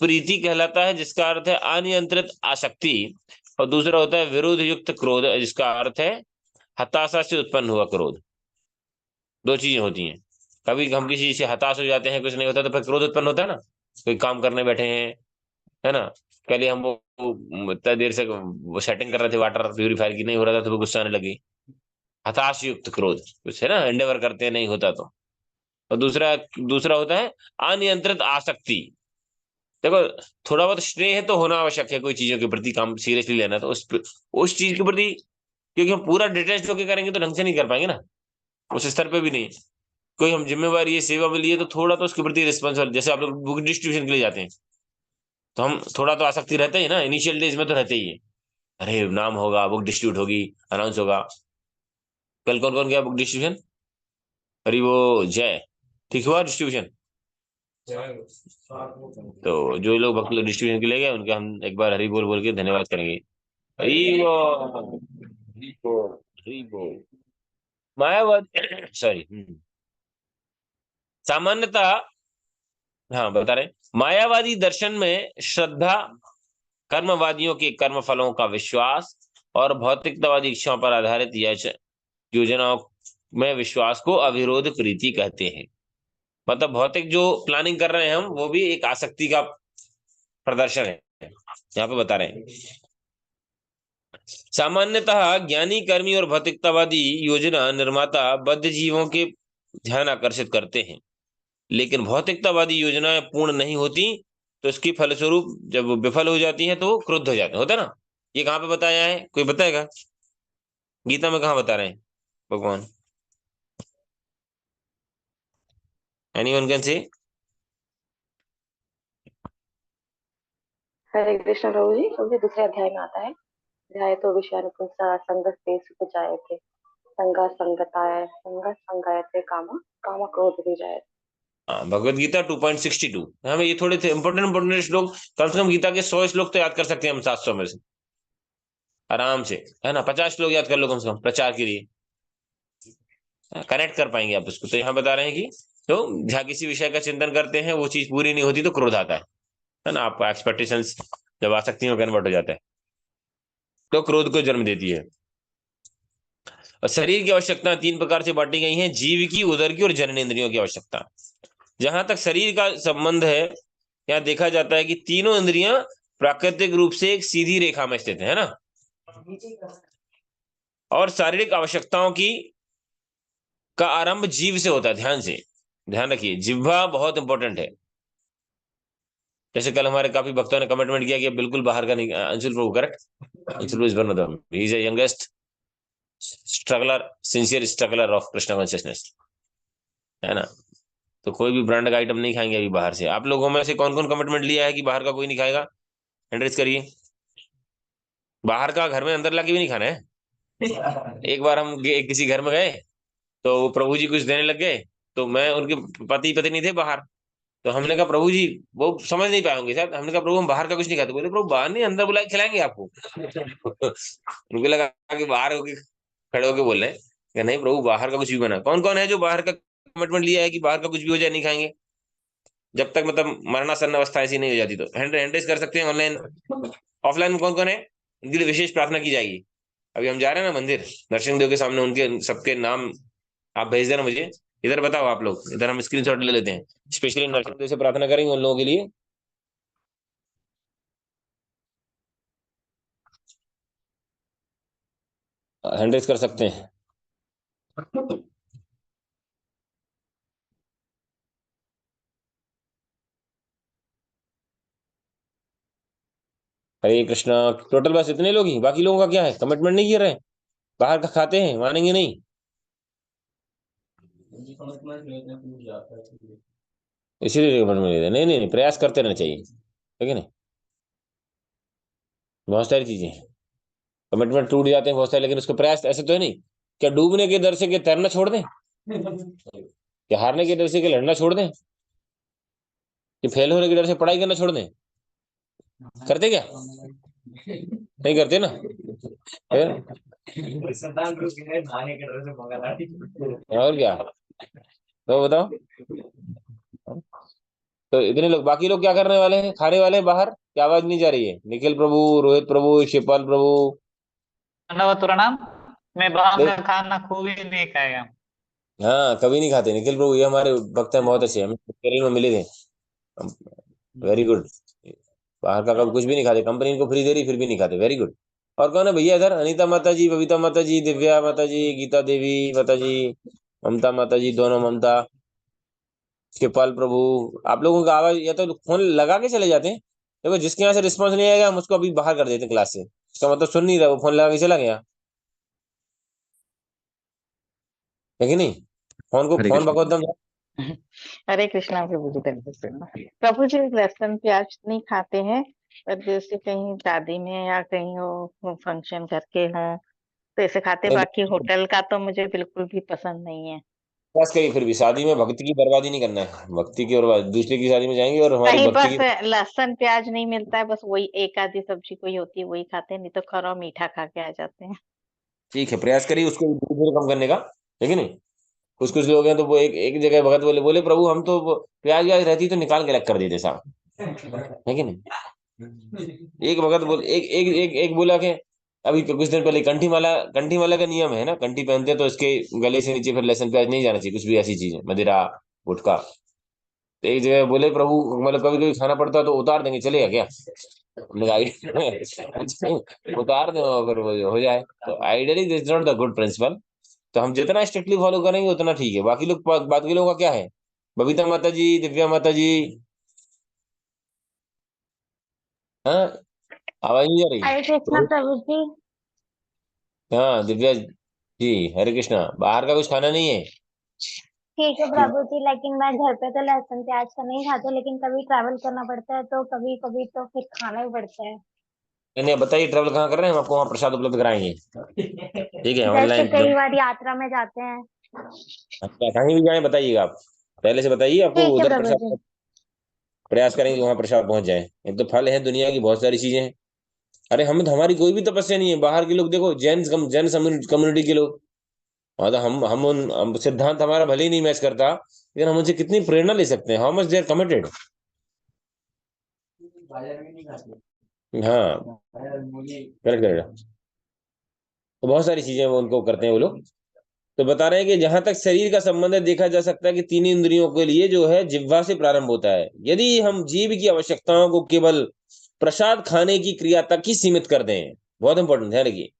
प्रीति कहलाता है, जिसका अर्थ है अनियंत्रित आसक्ति। और दूसरा होता है विरोध युक्त क्रोध, जिसका अर्थ है हताशा से उत्पन्न हुआ क्रोध। दो चीजें होती हैं। कभी हम किसी चीज से हताश हो जाते हैं, कुछ नहीं होता, तो फिर क्रोध उत्पन्न होता है ना। कोई काम करने बैठे हैं, है ना, कल ही हम वो इतना देर से वो सेटिंग कर रहे थे वाटर प्यूरिफायर की, नहीं हो रहा था तो वो गुस्सा आने लगी। हताश युक्त क्रोध, कुछ है ना, एंडेवर करते हैं, नहीं होता तो। और दूसरा दूसरा होता है अनियंत्रित आसक्ति। देखो, थोड़ा बहुत स्नेह तो होना आवश्यक है, कोई चीजों के प्रति काम सीरियसली लेना, तो उस चीज के प्रति, क्योंकि हम पूरा डिटेच होकर करेंगे तो ढंग से नहीं कर पाएंगे ना, उस स्तर पे भी नहीं। कोई हम जिम्मेवारी, ये सेवा मिली है, तो थोड़ा तो उसके प्रति रिस्पॉन्सिबल, जैसे आप लोग बुक डिस्ट्रीब्यूशन के लिए जाते हैं, तो हम थोड़ा तो आसक्ति रहता ही ना, इनिशियल डेज में तो रहते ही है। अरे नाम होगा, बुक डिस्ट्रीब्यूट होगी, अनाउंस होगा। कल कौन कौन गया बुक डिस्ट्रीब्यूशन? अरे वो जय, ठीक हुआ डिस्ट्रीब्यूशन? तो जो लोग भक्त लोग डिस्ट्रीब्यूशन के लिए गए, उनका हम एक बार हरी बोल बोल के धन्यवाद करेंगे। हरी बोल, हरी बोल, हरी बोल। मायावादी सॉरी, सामान्यतः, हाँ बता रहे, मायावादी दर्शन में श्रद्धा, कर्मवादियों के कर्म फलों का विश्वास और भौतिकतावादी इच्छाओं पर आधारित योजनाओं में विश्वास को अविरोध प्रीति कहते हैं। मतलब भौतिक जो प्लानिंग कर रहे हैं हम, वो भी एक आसक्ति का प्रदर्शन है, यहाँ पे बता रहे हैं। सामान्यतः ज्ञानी, कर्मी और भौतिकतावादी योजना निर्माता बद्ध जीवों के ध्यान आकर्षित करते हैं, लेकिन भौतिकतावादी योजनाएं पूर्ण नहीं होती, तो इसकी फलस्वरूप जब वो विफल हो जाती हैं तो वो क्रुद्ध हो जाते हैं, होता है ना। ये कहाँ पे बताया है, कोई बताएगा? गीता में कहाँ बता रहे हैं भगवान? Anyone can say? हरे कृष्ण प्रभु जी, क्योंकि दूसरे अध्याय में आता है, अध्याय तो विषयानुपुंसा संगत तेषु जाए थे, संगा संगताय संगा संगाय थे, कामा कामा क्रोध भी जाए। हाँ, भगवत गीता 2.62। हमें ये थोड़े थे इंपोर्टेंट इंपोर्टेंट श्लोक, कम से कम गीता के 100 श्लोक तो याद कर सकते हैं हम 700 में से आराम से, है ना। 50 श्लोक याद कर लो कम से कम प्रचार के लिए, कनेक्ट कर पाएंगे आप उसको। तो यहाँ बता रहे हैं कि तो जहाँ किसी विषय का चिंतन करते हैं वो चीज पूरी नहीं होती तो क्रोध आता है ना। आपका एक्सपेक्टेशंस जब आसक्ति में कन्वर्ट हो जाता है तो क्रोध को जन्म देती है। और शरीर की आवश्यकता 3 प्रकार से बांटी गई हैं: जीव की, उदर की और जननेंद्रियों की आवश्यकता। जहां तक शरीर का संबंध है, यहाँ देखा जाता है कि तीनों इंद्रियां प्राकृतिक रूप से एक सीधी रेखा में स्थित है ना। और शारीरिक आवश्यकताओं की का आरंभ जीव से होता है। ध्यान से, ध्यान रखिए, जिह्वा बहुत इंपॉर्टेंट है। जैसे कल हमारे काफी भक्तों ने कमिटमेंट किया कि बिल्कुल बाहर का नहीं। Anshul Prabhu correct, Anshul Prabhu is one of them, he is the youngest struggler, sincere struggler of Krishna consciousness, है ना। तो कोई भी ब्रांड का आइटम नहीं खाएंगे अभी बाहर से। आप लोगों में से कौन कौन कमिटमेंट लिया है कि बाहर का कोई नहीं खाएगा? हैंड रेज करिए। बाहर का घर में अंदर लाके भी नहीं खाना है। एक बार हम किसी घर में गए, तो वो प्रभु जी कुछ देने लग गए, तो मैं उनके पति पत्नी थे बाहर, तो हमने कहा प्रभु जी, वो समझ नहीं पाए होंगे शायद, हमने कहा प्रभु हम बाहर का कुछ नहीं खाते। बोले प्रभु बाहर नहीं, अंदर बुला के खिलाएंगे आपको। उनको लगा कि बाहर होके खड़े होके बोल रहे हैं कि नहीं प्रभु बाहर का कुछ भी बना। कौन कौन है जो बाहर का कमिटमेंट लिया है कि बाहर का कुछ भी हो जाए नहीं खाएंगे, जब तक मतलब मरणासन्न अवस्था ऐसी नहीं हो जाती? तो हैंड रेज कर सकते हैं ऑनलाइन। ऑफलाइन में कौन कौन है, इनके लिए विशेष प्रार्थना की जाएगी। अभी हम जा रहे हैं ना मंदिर नरसिंह देव के सामने, उनके सबके नाम आप भेज देना मुझे। इधर बताओ आप लोग, इधर हम स्क्रीनशॉट ले लेते हैं, स्पेशली नरसिंह देव से प्रार्थना करेंगे उन लोगों के लिए। हैंड रेज कर सकते हैं। हरे कृष्णा। टोटल बस इतने लोग ही, बाकी लोगों का क्या है? कमिटमेंट नहीं कर रहे हैं, बाहर का खाते हैं, मानेंगे नहीं। इसीलिए कमिटमेंट नहीं नहीं नहीं, प्रयास करते रहना चाहिए, ठीक है ना। बहुत सारी चीजें हैं, कमिटमेंट टूट जाते हैं बहुत सारे, लेकिन उसका प्रयास ऐसे तो है नहीं। क्या डूबने के डर से क्या तैरना छोड़ दें? क्या हारने के डर से क्या लड़ना छोड़ दें? कि फेल होने के डर से पढ़ाई करना छोड़ दें? करते क्या? नहीं करते ना। फिर और क्या, तो बताओ। तो इतने लोग, बाकी लोग क्या करने वाले हैं? खाने वाले हैं बाहर। क्या आवाज नहीं जा रही है? निखिल प्रभु, रोहित प्रभु, शिवपाल प्रभु। प्रणाम। मैं बाहर देख, का खाना खूब ही नहीं खाएगा। हाँ कभी नहीं खाते निखिल प्रभु, ये हमारे भक्त हैं, बहुत अच्छे, हमें केरल में मिले थे। Very good. बाहर का कभी कुछ भी नहीं खाते, कंपनी इनको फ्री दे रही फिर भी नहीं खाते, वेरी गुड। और कौन है भैया इधर? अनीता माता जी, बबीता माता जी, दिव्या माता जी, गीता देवी माता जी, ममता माता जी, दोनों ममता, शिवपाल प्रभु। आप लोगों का आवाज, या तो फोन लगा के चले जाते हैं। देखो जिसके यहाँ से रिस्पॉन्स नहीं आएगा हम उसको अभी बाहर कर देते हैं क्लास से, इसका मतलब सुन नहीं रहा, वो फोन लगा के चला गया, है कि नहीं। फोन को हरे फोन कृष्ण। भगवत। हरे कृष्णा प्रभु जी, हरे कृष्णा। प्रभु जी लहसुन प्याज नहीं खाते हैं, पर जैसे कहीं शादी में या कहीं हो फंक्शन करके हों तो ऐसे खाते, बाकी होटल का तो मुझे बिल्कुल भी पसंद नहीं है। प्रयास करिए, फिर भी शादी में भक्ति की बर्बादी नहीं करना है। भक्ति की बर्बादी, दूसरे की शादी में जाएंगे और हमारी कहीं भक्ति बस की। लहसुन प्याज नहीं मिलता है, बस वही एक आधी सब्जी कोई होती है वही खाते हैं, नहीं तो खरा मीठा खा के आ जाते हैं। ठीक है, प्रयास करिए उसको धीरे धीरे कम करने का, है कि नहीं। कुछ कुछ लोग हैं तो वो एक एक जगह भगत बोले बोले प्रभु हम तो प्याज व्याज रहती तो निकाल के अलग कर देते साहब, है कि नहीं। एक भगत बोल एक एक एक एक बोला कि अभी कुछ दिन पहले कंठी माला का नियम है ना, कंठी पहनते हैं तो इसके गले से नीचे फिर लहसुन प्याज नहीं जाना चाहिए, कुछ भी ऐसी चीज है, मदिरा गुटखा। तो एक जगह बोले प्रभु मतलब कभी कभी खाना पड़ता है तो उतार देंगे, चलेगा क्या। हमने कहा, उतार दो अगर वो हो जाए तो। Ideally this is not the good principle. तो हम जितना स्ट्रिक्टली फॉलो करेंगे उतना ठीक है। बाकी लोग, बाकी लोगों का क्या है। बबीता माता जी, दिव्या माता जी, हाँ, आवाज नहीं आ रही। हरे कृष्णा प्रभु जी। हाँ दिव्या जी, हरे कृष्णा। बाहर का कुछ खाना नहीं है। ठीक है प्रभु जी, लेकिन मैं घर पे तो लहसुन प्याज का नहीं खाते, लेकिन कभी ट्रैवल करना पड़ता है तो कभी कभी तो फिर खाना ही पड़ता है। नहीं बताइए ट्रैवल कहाँ कर रहे हैं, हम आपको वहाँ प्रसाद उपलब्ध कराएंगे। ठीक है, जैसे ऑनलाइन जो। कई बार यात्रा में जाते हैं। अच्छा, कहीं भी जाए बताइएगा आप, पहले से बताइए, आपको ठीक है उधर प्रभु जी। प्रसाद, प्रयास करेंगे वहां प्रसाद पहुंच जाए। एक तो फल है, दुनिया की बहुत सारी चीजें हैं। अरे हम तो, हमारी कोई भी तपस्या नहीं है। बाहर के लोग देखो, जैन कम्युनिटी के लोग, हाँ तो हम सिद्धांत हमारा भले ही नहीं मैच करता, लेकिन हम उनसे कितनी प्रेरणा ले सकते हैं। How much they are committed. बाजार में नहीं खाते। हाँ, बाजार मूली। Correct correct. तो बहुत सारी चीजें वो उनको करते हैं वो लोग। तो बता रहे हैं कि जहां तक शरीर का संबंध है, देखा जा सकता है कि तीन इंद्रियों के लिए जो है जिह्वा से प्रारंभ होता है। यदि हम जीव की आवश्यकताओं को केवल प्रसाद खाने की क्रिया तक ही सीमित कर दें, बहुत इंपॉर्टेंट, ध्यान रखिए,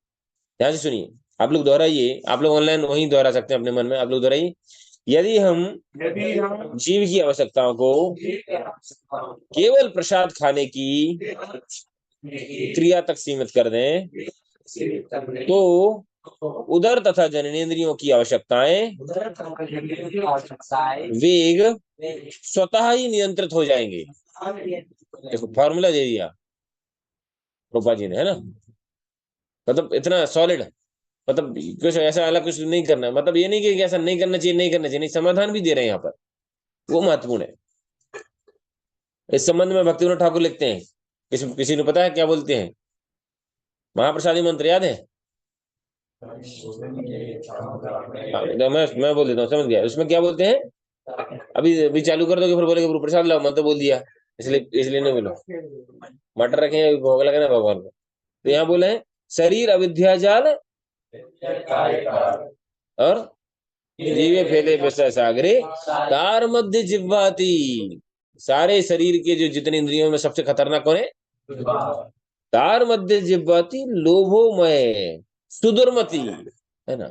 ध्यान से सुनिए। आप लोग दोहराइए, आप लोग ऑनलाइन वहीं दोहरा सकते हैं अपने मन में, आप लोग दोहराइए। यदि हम यदि हम जीव की आवश्यकताओं को केवल प्रसाद खाने की क्रिया तक सीमित कर दें, तो उदर तथा जननेंद्रियों की आवश्यकताएं वेग स्वतः ही नियंत्रित हो जाएंगे। देखो फॉर्मूला दे दिया रूपा जी ने, है ना। मतलब इतना सॉलिड, मतलब कुछ ऐसा अलग कुछ नहीं करना, मतलब ये नहीं कि ऐसा नहीं करना चाहिए, नहीं करना चाहिए, नहीं, समाधान भी दे रहे हैं यहाँ पर, वो महत्वपूर्ण है। इस संबंध में भक्तिविनोद ठाकुर लिखते हैं, किसी ने पता है क्या बोलते हैं। महाप्रसादी मंत्र याद है। हाँ, तो मैं बोल देता हूँ, समझ गया उसमें क्या बोलते हैं। अभी अभी चालू कर दोगे फिर बोलेगे गुरु प्रसाद लाओ, मैं तो बोल दिया, इसलिए नहीं बोलो। मटर रखे भोग लगे ना भगवान को। तो यहाँ बोले हैं शरीर अविद्या जाल और जीवे फैले विषय सागरे तार मध्य जिह्वाति। सारे शरीर के जो जितने इंद्रियों में सबसे खतरनाक कौन है। तार मध्य जिह्वाति लोभोमय सुदुर्मति, है ना।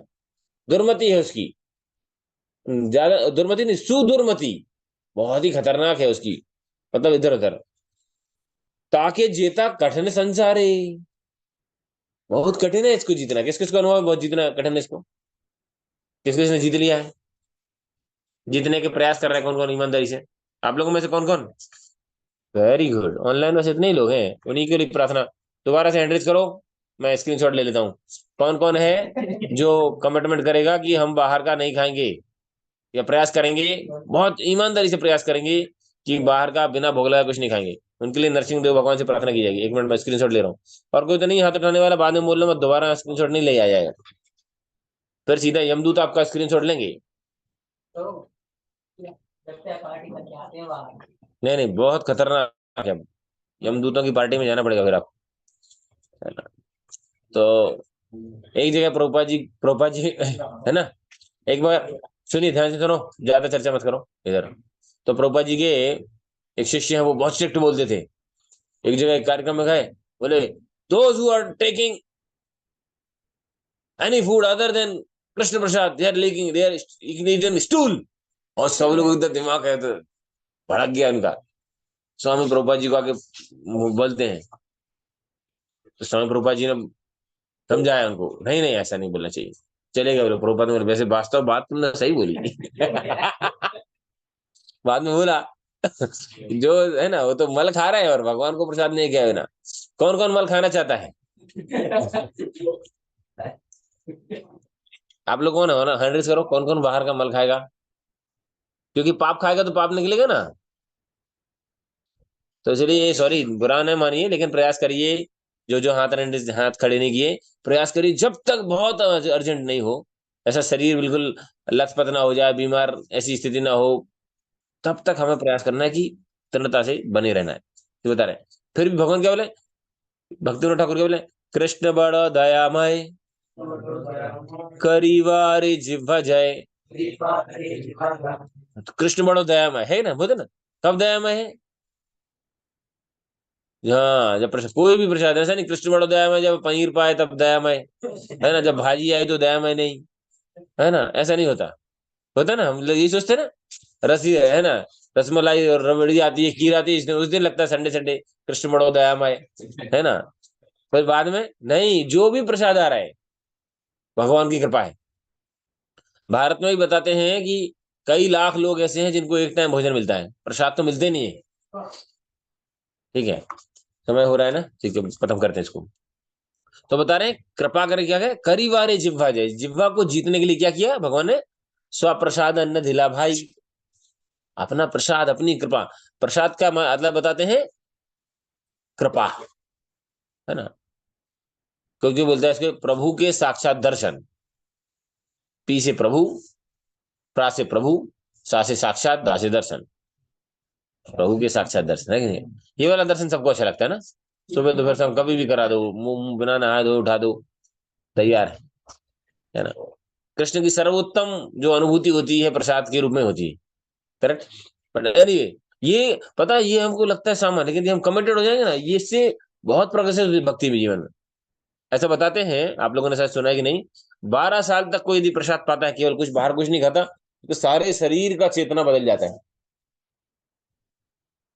दुर्मति है उसकी, ज्यादा दुर्मति नहीं, सुदुर्मति, बहुत ही खतरनाक है उसकी, मतलब इधर उधर। ताके जेता कठिन संसारे, बहुत कठिन है इसको जीतना। किस किस को अनुभव है बहुत जीतना कठिन है इसको, किस किस ने जीत लिया है, जीतने के प्रयास कर रहे हैं कौन कौन ईमानदारी से। आप लोगों में से कौन कौन। वेरी गुड, ऑनलाइन वैसे इतने ही लोग हैं, उन्हीं के लिए प्रार्थना। दोबारा से हैंडरेज करो, मैं स्क्रीनशॉट ले लेता हूँ। कौन कौन है जो कमिटमेंट करेगा कि हम बाहर का नहीं खाएंगे, या प्रयास करेंगे, बहुत ईमानदारी से प्रयास करेंगे कि बाहर का बिना भोग लगाए कुछ नहीं खाएंगे। उनके लिए नरसिंह देव भगवान से प्रार्थना की जाएगी। एक मिनट में स्क्रीनशॉट ले रहा हूँ। और कोई तो नहीं हाथ उठाने वाला, बाद में बोल लो मत, दोबारा स्क्रीनशॉट नहीं ले आ जाएगा, फिर सीधा यमदूत आपका स्क्रीनशॉट लेंगे। नहीं नहीं, बहुत खतरनाक है, यमदूतों की पार्टी में जाना पड़ेगा फिर आपको, है ना। तो एक जगह प्रभुपाद जी है ना, एक बार सुनिए ध्यान से सुनो, ज्यादा चर्चा मत करो इधर। तो प्रभुपाद जी के एक शिष्य है, वो बहुत स्ट्रिक्ट बोलते थे। एक जगह एक कार्यक्रम में गए, बोले those who are taking any food other than Krishna prasad they are licking they are eating stool. और सब लोग एकदम दिमाग है तो भड़क गया उनका। स्वामी प्रभुपाद जी को आके बोलते हैं, तो स्वामी प्रभुपाद जी ने समझाया उनको, नहीं नहीं ऐसा नहीं बोलना चाहिए, चलेगा। बोले प्रभुपाद ने बोले, वैसे वास्तव बात तुमने सही बोली। बाद में बोला जो है ना वो तो मल खा रहा है और भगवान को प्रसाद नहीं किया है ना। कौन कौन मल खाना चाहता है। आप लोगों ने ना हैंड रेस करो, कौन कौन बाहर का मल खाएगा, क्योंकि पाप खाएगा तो पाप निकलेगा ना। तो इसलिए सॉरी बुरा न मानिए, लेकिन प्रयास करिए, जो जो हाथ खड़े नहीं किए, प्रयास करिए जब तक बहुत अर्जेंट नहीं हो, ऐसा शरीर बिल्कुल लथपथ ना हो जाए, बीमार ऐसी स्थिति ना हो, तब तक हमें प्रयास करना है कि तृणता से बने रहना है। तो बता रहे हैं। फिर भी भगवान क्या बोले, भक्ति ठाकुर क्या बोले, कृष्ण बड़ दयामय करीवारी जिह्वा जय। तो कृष्ण बड़ो दयामय है ना, बोलते ना, कब दयामय है, हाँ जब प्रसाद, कोई भी प्रसाद, ऐसा नहीं कृष्ण बड़ो दयामय जब पनीर पाए तब दयामय है ना, जब भाजी आई तो दयामय नहीं, है ना, ऐसा नहीं होता। होता ना, हम लोग यही सोचते ना, रसी है ना, रसमलाई और रबड़ी आती है, खीर आती है, उस दिन लगता है संडे संडे कृष्ण बड़ो दयामय, है ना। फिर बाद में नहीं, जो भी प्रसाद आ रहा है भगवान की कृपा है। भारत में भी बताते हैं कि कई लाख लोग ऐसे हैं जिनको एक टाइम भोजन मिलता है, प्रसाद तो मिलते नहीं है। ठीक है, समय हो रहा है ना, ठीक है खत्म करते हैं इसको। तो बता रहे हैं कृपा करके क्या है, करीवारे जिह्वा जय, जिह्वा को जीतने के लिए क्या किया भगवान ने, स्वप्रसाद अन्न दिला भाई, अपना प्रसाद अपनी कृपा। प्रसाद का मतलब बताते हैं कृपा, है ना, क्योंकि बोलता है इसके प्रभु के साक्षात दर्शन, पी से प्रभु, प्रा से प्रभु, सा से साक्षात, दा से दर्शन, प्रभु के साक्षात दर्शन है कि नहीं। ये वाला दर्शन सबको अच्छा लगता है ना, सुबह दोपहर शाम कभी भी करा दो, मुंह बिना नहाए दो उठा दो, तैयार है ना। कृष्ण की सर्वोत्तम जो अनुभूति होती है प्रसाद के रूप में होती है, करेक्ट। बट अरे ये पता है, ये हमको लगता है सामान्य, लेकिन जब हम कमिटेड हो जाएंगे ना, ये इससे बहुत प्रोग्रेसिव होती है भक्ति में, जीवन में। ऐसा बताते हैं, आप लोगों ने शायद सुना है कि नहीं, 12 साल तक कोई यदि प्रसाद पाता है, केवल कुछ बाहर कुछ नहीं खाता, तो सारे शरीर का चेतना बदल जाता है।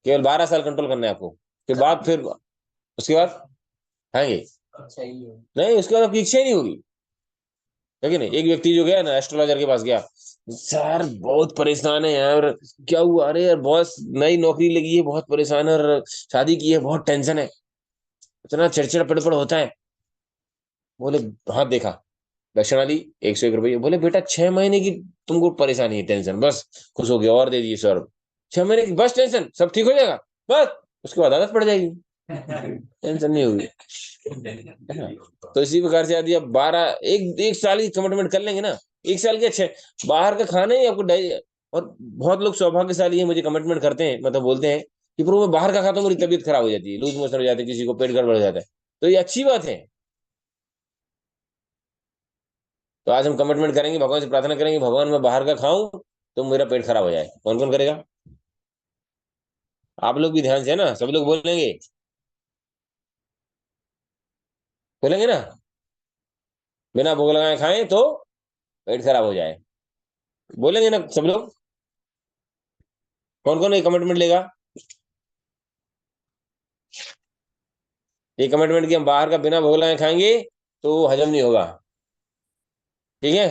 केवल 12 साल कंट्रोल करना है आपको, फिर बाद फिर उसके बाद खाएंगे सही है। नहीं, उसके बाद आपकी इच्छा ही नहीं होगी, है कि नहीं। एक व्यक्ति जो गया ना एस्ट्रोलॉजर के पास गया, सर बहुत परेशान है यार, क्या हुआ, अरे यार बॉस नई नौकरी लगी है, बहुत परेशान है, और शादी की है, बहुत टेंशन है, इतना चिड़चिड़ा पड़पड़ होता है। बोले हाँ देखा, दक्षिणा ली 101 रुपये, बोले बेटा 6 महीने की तुमको परेशानी है, टेंशन, बस खुश हो गया, और दे दिए सर, 6 महीने की बस टेंशन, सब ठीक हो जाएगा, बस उसके बाद आदत पड़ जाएगी, टेंशन नहीं होगी, है ना। तो इसी प्रकार से यदि आप 1 साल की कमिटमेंट कर लेंगे ना, 1 साल के अच्छे, बाहर का खाना ही आपको और बहुत लोग सौभाग्यशाली है, मुझे कमिटमेंट करते हैं, मतलब बोलते हैं कि प्रभु मैं बाहर का खाता हूँ, मेरी तबीयत खराब हो जाती है, लूज मोशन हो जाते हैं, किसी को पेट गड़बड़ हो जाता है, तो ये अच्छी बात है। तो आज हम कमिटमेंट करेंगे, भगवान से प्रार्थना करेंगे, भगवान मैं बाहर का खाऊं तो मेरा पेट खराब हो जाए। कौन कौन करेगा, आप लोग भी ध्यान से, है ना, सब लोग बोलेंगे, बोलेंगे ना, बिना भूख लगाए खाएं तो पेट खराब हो जाए, बोलेंगे ना सब लोग। कौन कौन ये कमिटमेंट लेगा, ये कमिटमेंट कि हम बाहर का बिना भूख लगाए खाएंगे तो हजम नहीं होगा, ठीक है।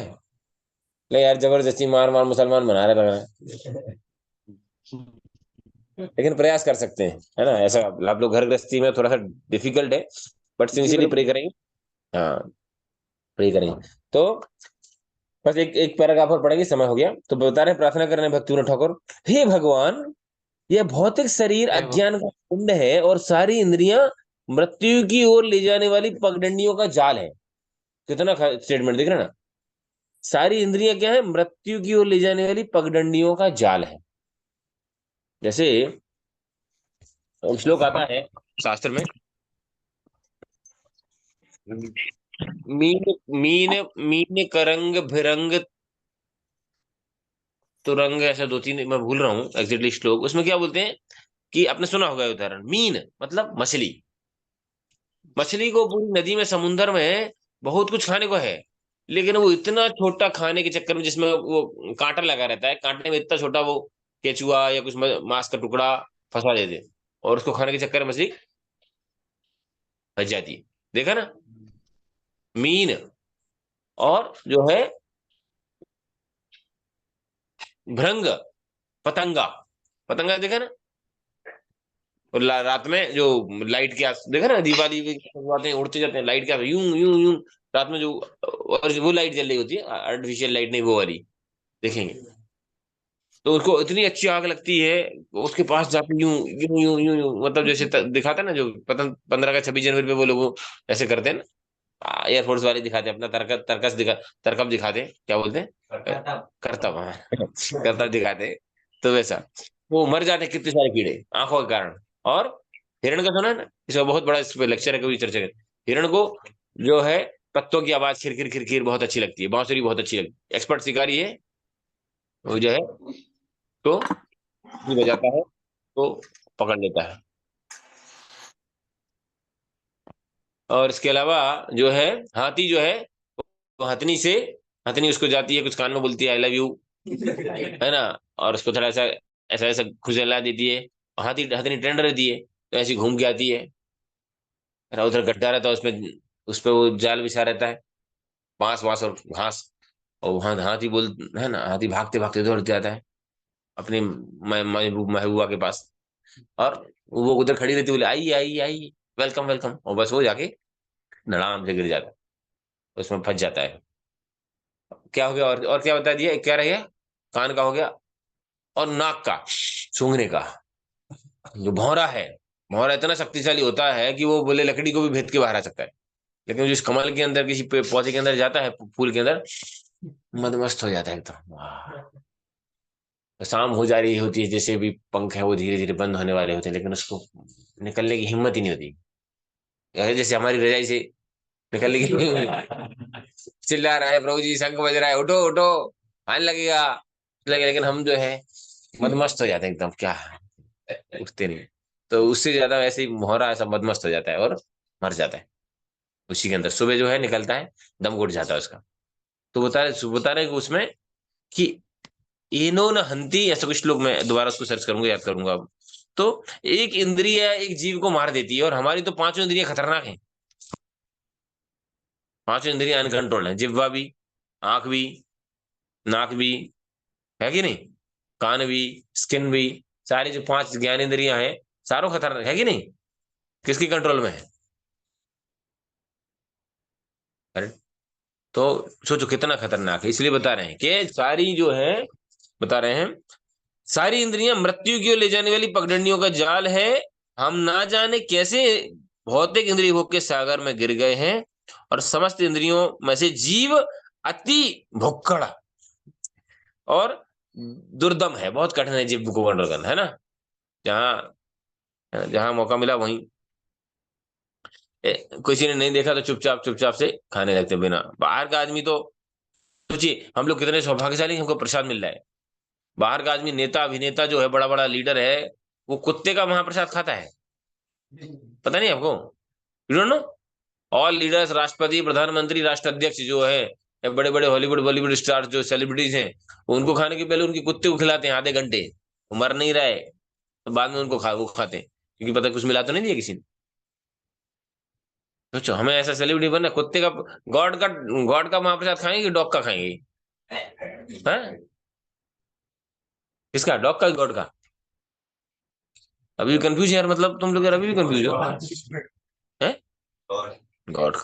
ले यार जबरदस्ती मार मार मुसलमान बना रहे लग रहा है, लेकिन प्रयास कर सकते हैं, है ना। ऐसा आप लोग घर गृहस्थी में थोड़ा सा डिफिकल्ट है, बट सिंसियरली प्रे करेंगे, हाँ प्रे करेंगे। तो बस एक एक पैराग्राफ और पढ़ेंगे, समय हो गया। तो बता रहे प्रार्थना कर रहे हैं भक्ति ठाकुर, हे भगवान यह भौतिक शरीर अज्ञान का कुंड है और सारी इंद्रियां मृत्यु की ओर ले जाने वाली पगडंडियों का जाल है। कितना स्टेटमेंट देख रहे हैं ना, सारी इंद्रियां क्या है, मृत्यु की ओर ले जाने वाली पगडंडियों का जाल है। जैसे श्लोक आता है शास्त्र में, मीन मीन मीन करंग भिरंग तुरंग, ऐसा दो तीन मैं भूल रहा हूँ एग्जैक्टली श्लोक, उसमें क्या बोलते हैं कि आपने सुना होगा ये उदाहरण, मीन मतलब मछली, मछली को पूरी नदी में समुन्द्र में बहुत कुछ खाने को है, लेकिन वो इतना छोटा खाने के चक्कर में, जिसमें वो कांटा लगा रहता है, कांटे में इतना छोटा वो केचुआ या कुछ मांस का टुकड़ा फंसा देते, और उसको खाने के चक्कर में मछली फंस जाती है, देखा ना। मीन और जो है भृंग, पतंगा, पतंगा देखा ना, और रात में जो लाइट के देखा ना, दिवाली में आते हैं, उड़ते जाते हैं लाइट के यूं यूं यूं, रात में जो, और वो लाइट जल रही होती है, आर्टिफिशियल लाइट नहीं, वो वाली देखेंगे, तो उसको इतनी अच्छी आग लगती है, उसके पास जाके यूं यूं यूं यूं यूं, मतलब जैसे दिखाता है ना, जो पतंग 15 का 26 जनवरी पे वो लोग ऐसे करते हैं ना, एयरफोर्स वाले दिखाते हैं अपना तरकब दिखाते हैं, क्या बोलते हैं, करतब, हाँ करतब दिखाते हैं। तो वैसा वो मर जाते हैं कितने सारे कीड़े आंखों के कारण। और हिरण का सुना है ना, इसका बहुत बड़ा इस पे लेक्चर है, कभी चर्चा करें। हिरण को जो है पत्तों की आवाज खिरखिर खिरखिर बहुत अच्छी लगती है, बांसुरी बहुत अच्छी लगती है, एक्सपर्ट शिकारी है वो जो है, तो भी बजाता है तो पकड़ लेता है। और इसके अलावा जो है हाथी जो है, वो हथनी उसको जाती है, कुछ कान में बोलती है आई लव यू, है ना, और उसको थोड़ा सा ऐसा ऐसा खुजला देती है। और हथनी ट्रेंड रहती है, तो ऐसी घूम के आती है, उधर गड्ढा रहता है उसमें, उस पे वो जाल बिछा रहता है, बांस वास और घास। और वहां हाथी बोल, है ना, हाथी भागते भागते दौड़ जाता है अपनी महबूबा के पास। और वो उधर खड़ी रहती है, बोले आई आई आई, वेलकम वेलकम, और बस वो जाके धड़ाम से गिर जाता है, उसमें फंस जाता है। क्या हो गया, और क्या बता दिया, क्या रह गया, कान का हो गया, और नाक का, सूंघने का। जो भौरा है, भौरा इतना शक्तिशाली होता है कि वो बोले लकड़ी को भी भेद के बाहर आ सकता है, लेकिन जिस कमल के अंदर, किसी पौधे के अंदर जाता है, फूल के अंदर, मदमस्त हो जाता है एकदम, वाह। तो शाम हो जा रही होती है, जैसे भी पंख है वो धीरे धीरे बंद होने वाले होते हैं, लेकिन उसको निकलने की हिम्मत ही नहीं होती। जैसे हमारी रजाई से निकलने की चिल्ला रहा है, प्रभु जी शंख बज रहा है, उठो उठो, आने लगेगा, लेकिन हम जो है मदमस्त हो जाते हैं एकदम, क्या उठते नहीं। तो उससे ज्यादा वैसे ही मोहरा ऐसा मदमस्त हो जाता है और मर जाता है उसी के अंदर, सुबह जो है निकलता है, दम घुट जाता है उसका। तो बता रहे कि उसमें कि इनो न हंती, ऐसा कुछ लोग, मैं दोबारा उसको सर्च करूंगा, याद करूंगा अब। तो एक इंद्रिय एक जीव को मार देती है, और हमारी तो पांचों इंद्रियां खतरनाक हैं, पांचों इंद्रियां अनकंट्रोल है, जिह्वा भी, आंख भी, नाक भी, है कि नहीं, कान भी, स्किन भी, सारी जो पांच ज्ञान इंद्रियां हैं, सारों खतरनाक है कि नहीं, किसकी कंट्रोल में है, अरे। तो सोचो कितना खतरनाक है, इसलिए बता रहे हैं कि सारी जो है, बता रहे हैं सारी इंद्रियां मृत्यु की ओर ले जाने वाली पगडंडियों का जाल है। हम ना जाने कैसे भौतिक इंद्रिय भोग के सागर में गिर गए हैं, और समस्त इंद्रियों में से जीव अति भुक्कड़ और दुर्दम है, बहुत कठिन है जीव को कंट्रोल करना, है ना। जहां जहां मौका मिला वहीं, किसी ने नहीं देखा तो चुपचाप चुपचाप से खाने लगते बिना। बाहर का आदमी तो, सोचिए हम लोग कितने सौभाग्यशाली, हमको प्रसाद मिल रहा है। बाहर का आदमी, नेता अभिनेता जो है, बड़ा बड़ा लीडर है, वो कुत्ते का महाप्रसाद खाता है, पता नहीं आपको, you don't know. All leaders, राष्ट्रपति, प्रधानमंत्री, राष्ट्राध्यक्ष जो है, बड़े बड़े हॉलीवुड बॉलीवुड स्टार जो सेलिब्रिटीज हैं, उनको खाने के पहले उनके कुत्ते को खिलाते हैं आधे घंटे, वो मर नहीं रहा है, तो बाद में वो खाते हैं, क्योंकि पता कुछ मिला तो नहीं दिया किसी ने। सोचो हमें ऐसा सेलिब्रिटी बनना, कुत्ते का, गॉड का महाप्रसाद खाएंगे कि डॉग का खाएंगे, हैं? किसका, डॉग का, गॉड का? अभी भी कंफ्यूज यार, मतलब तुम लोग यार अभी भी कंफ्यूज हो, हैं? गॉड।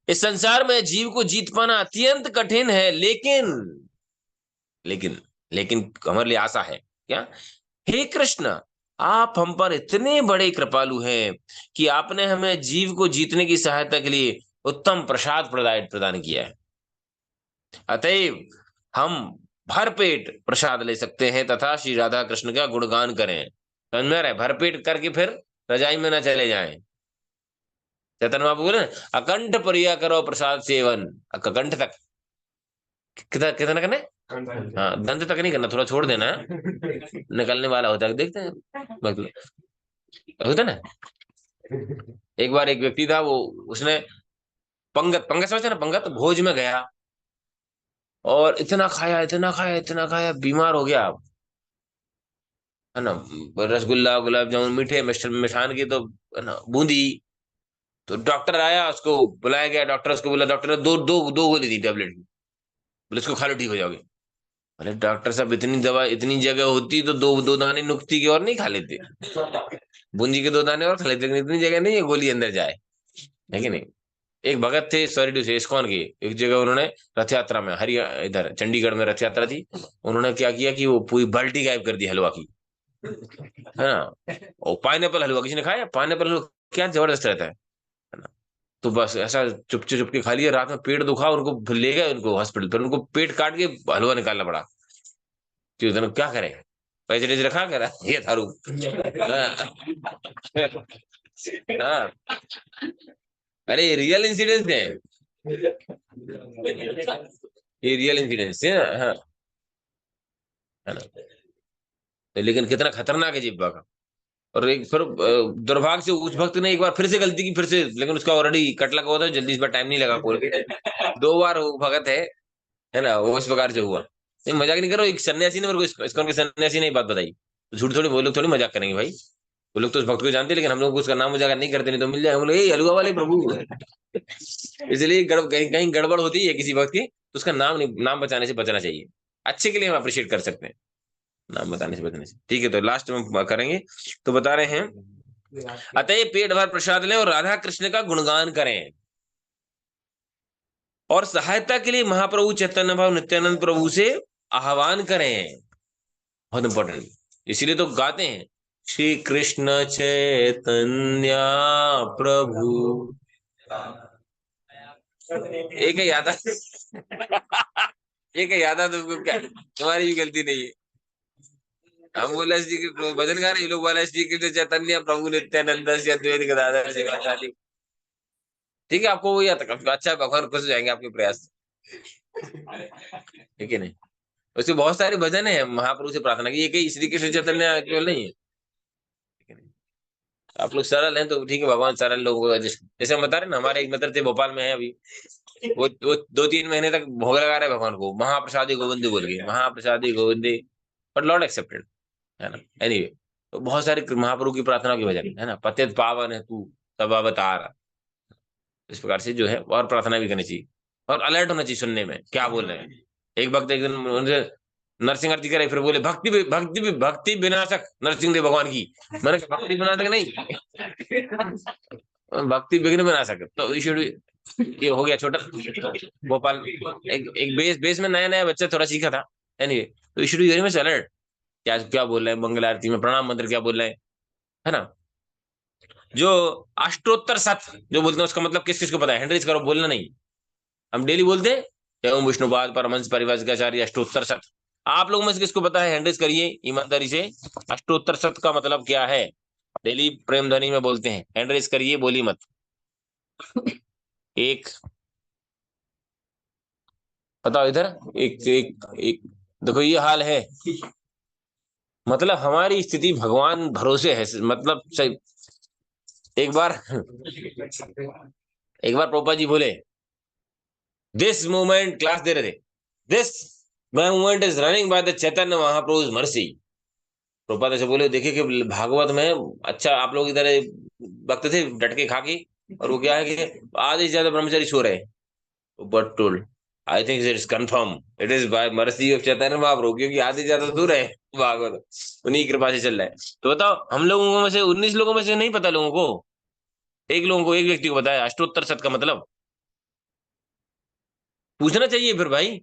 इस संसार में जीव को जीत पाना अत्यंत कठिन है, लेकिन लेकिन हमारे लिए आशा है, क्या, हे कृष्ण, आप हम पर इतने बड़े कृपालु हैं कि आपने हमें जीव को जीतने की सहायता के लिए उत्तम प्रसाद प्रदान किया है। अतएव हम भरपेट प्रसाद ले सकते हैं तथा श्री राधा कृष्ण का गुणगान करें। समझ में आ रहा है, भरपेट करके फिर रजाई में ना चले जाएं। चैतन्य महाप्रभु बोले ना, अकंठ परिया करो प्रसाद सेवन, अकंठ तक, कितना कितना करना है, हाँ दंत तक नहीं करना, थोड़ा छोड़ देना है, निकलने वाला होता है, देखते हैं मतलब, होता है ना। एक बार एक व्यक्ति था, वो उसने पंगत पंगत समझते हैं ना, पंगत भोज में गया, और इतना खाया इतना खाया इतना खाया, बीमार हो गया, है ना। रसगुल्ला, गुलाब जामुन, मीठे मिष्ठान की तो, है ना, बूंदी। तो डॉक्टर आया, उसको बुलाया गया, डॉक्टर उसको बोला, डॉक्टर ने दो दो दो गोली दी टेबलेट की, बोले इसको खा लो ठीक हो जाओगे। अरे डॉक्टर साहब, इतनी दवा इतनी जगह होती तो दो दो दाने नुक्ती के और नहीं खा लेते, बूंदी के दो दाने और खा लेते, लेकिन इतनी जगह नहीं है गोली अंदर जाए, है कि नहीं। एक भगत थे, सॉरी टू से, इस्कॉन के, एक जगह उन्होंने रथ यात्रा में, इधर चंडीगढ़ में रथ यात्रा थी, उन्होंने क्या किया कि वो पूरी बाल्टी गायब कर दी हलवा की, है ना। और पाइनएप्पल हलवा किसी ने खाया? पाइनएप्पल हलवा क्या जबरदस्त रहता है ना। तो बस ऐसा चुपके चुपके खा लिया, रात में पेट दुखा, उनको फिर ले गए उनको हॉस्पिटल, फिर उनको पेट काट के हलवा निकालना पड़ा, कि उधर क्या करे, पैसे वैसे रखा करा ये थारू। हाँ, अरे रियल इंसिडेंस है, ये रियल इंसिडेंस है। हाँ, है ना। तो लेकिन कितना खतरनाक है जिब्बा का। और एक फिर दुर्भाग्य से उस भक्त ने एक बार फिर से गलती की, फिर से, लेकिन उसका ऑलरेडी कट लगा हुआ था, जल्दी इस बार टाइम नहीं लगा खोल के। 2 बार वो भगत है ना, वो इस प्रकार से हुआ। नहीं मजाक नहीं करो, एक सन्यासी ने मेरे को इस्कॉन के सन्यासी ने एक बात बताई, तो झूठ थोड़ी, वो लोग थोड़ी मजाक करेंगे भाई, वो लोग तो उस भक्त को जानते हैं, लेकिन हम लोग उसका नाम मजाक नहीं करते, नहीं तो मिल जाए, हम लोग ये हलवा वाले प्रभु। इसलिए कहीं कहीं गड़बड़ होती है किसी वक्त की, तो उसका नाम नहीं, नाम बचाने से बचना चाहिए, अच्छे के लिए हम अप्रिशिएट कर सकते हैं, नाम बताने से बचने से। ठीक है, तो लास्ट में हम करेंगे, तो बता रहे हैं, अतः पेट भर प्रसाद लें और राधा कृष्ण का गुणगान करें, और सहायता के लिए महाप्रभु चैतन्य भाव नित्यानंद प्रभु से आह्वान करें, बहुत इंपॉर्टेंट, इसीलिए तो गाते हैं, श्री कृष्ण चैतन्य प्रभु। एक है याद एक है याद आ तुमको क्या, तुम्हारी भी गलती नहीं है, हम बोला श्री भजन गा रहे, ये लोग बोला श्री कृष्ण चैतन्य प्रभु नित्यानंद से अद्वैत गदाधर शिवाचार्य। ठीक है, आपको वो याद, अच्छा, भगवान खुश हो जाएंगे आपके प्रयास से। ठीक है, नहीं उसके बहुत सारे भजन है महाप्रभु से प्रार्थना की, ये कहीं श्री कृष्ण चैतन्य केवल नहीं है। ठीक है, नहीं आप लोग सरल हैं तो ठीक है, भगवान सरल लोगों को जैसे हम बता रहे ना, हमारे एक मित्र थे भोपाल में है अभी, वो 2-3 महीने तक भोग लगा रहे भगवान को, महाप्रसादी गोविंद बोल के, महाप्रसादी गोविंद, बट लॉर्ड एक्सेप्टेड, है ना। एनीवे, तो बहुत सारे महाप्रभु की प्रार्थना की भजन है ना, पतित पावन है तू तब अवतार, इस प्रकार से जो है, और प्रार्थना भी करनी चाहिए, और अलर्ट होना चाहिए सुनने में क्या बोल रहे हैं। एक वक्त एक दिन उनसे नरसिंह आरती करे, फिर बोले भक्ति विनाशक नरसिंह देव भगवान की, मैंने कहा भक्ति विनाशक नहीं, भक्ति विघ्न विनाशक, तो ये हो गया छोटा भोपाल, एक बेस में नया नया बच्चा थोड़ा सीखा था। एनीवे, तो you should be very much alert, क्या क्या बोल रहे हैं, मंगल आरती में प्रणाम मंत्र क्या बोल रहे हैं, है ना। जो अष्टोत्तर शत जो बोलते हैं, उसका मतलब किस किस को पता है, हैंडरेज करो, बोलना नहीं, हम डेली बोलते हैं एवं विष्णुपाद परमहंस परिव्राजकाचार्य अष्टोत्तर शत, आप लोगों में से किसको पता है, हैंडरेज करिए ईमानदारी से, अष्टोत्तर शत का मतलब क्या है, डेली प्रेम ध्वनि में बोलते हैं, हैंडरेज करिए, बोली मत। एक बताओ इधर, एक एक एक, देखो ये हाल है, मतलब हमारी स्थिति भगवान भरोसे है, मतलब सही। एक बार प्रभुपाद जी बोले, दिस मूवमेंट, क्लास दे रहे थे, this movement is running by the Chaitanya Mahaprabhu's mercy. Prabhupada ऐसे बोले, देखिए कि भागवत में, अच्छा आप लोग इधर वक्त थे डट के खा के, और वो क्या है कि आधे से ज्यादा ब्रह्मचारी सो रहे, but told I think it is confirm, it is by mercy of Chaitanya Mahaprabhu, क्योंकि आधे से ज्यादा दूर है भागवत, उन्हीं की कृपा से चल रहा है। तो बताओ, हम लोगों में से 19 लोगों में से नहीं पता, लोगों को, एक व्यक्ति को बताया अष्टोत्तर शत का मतलब, पूछना चाहिए फिर भाई।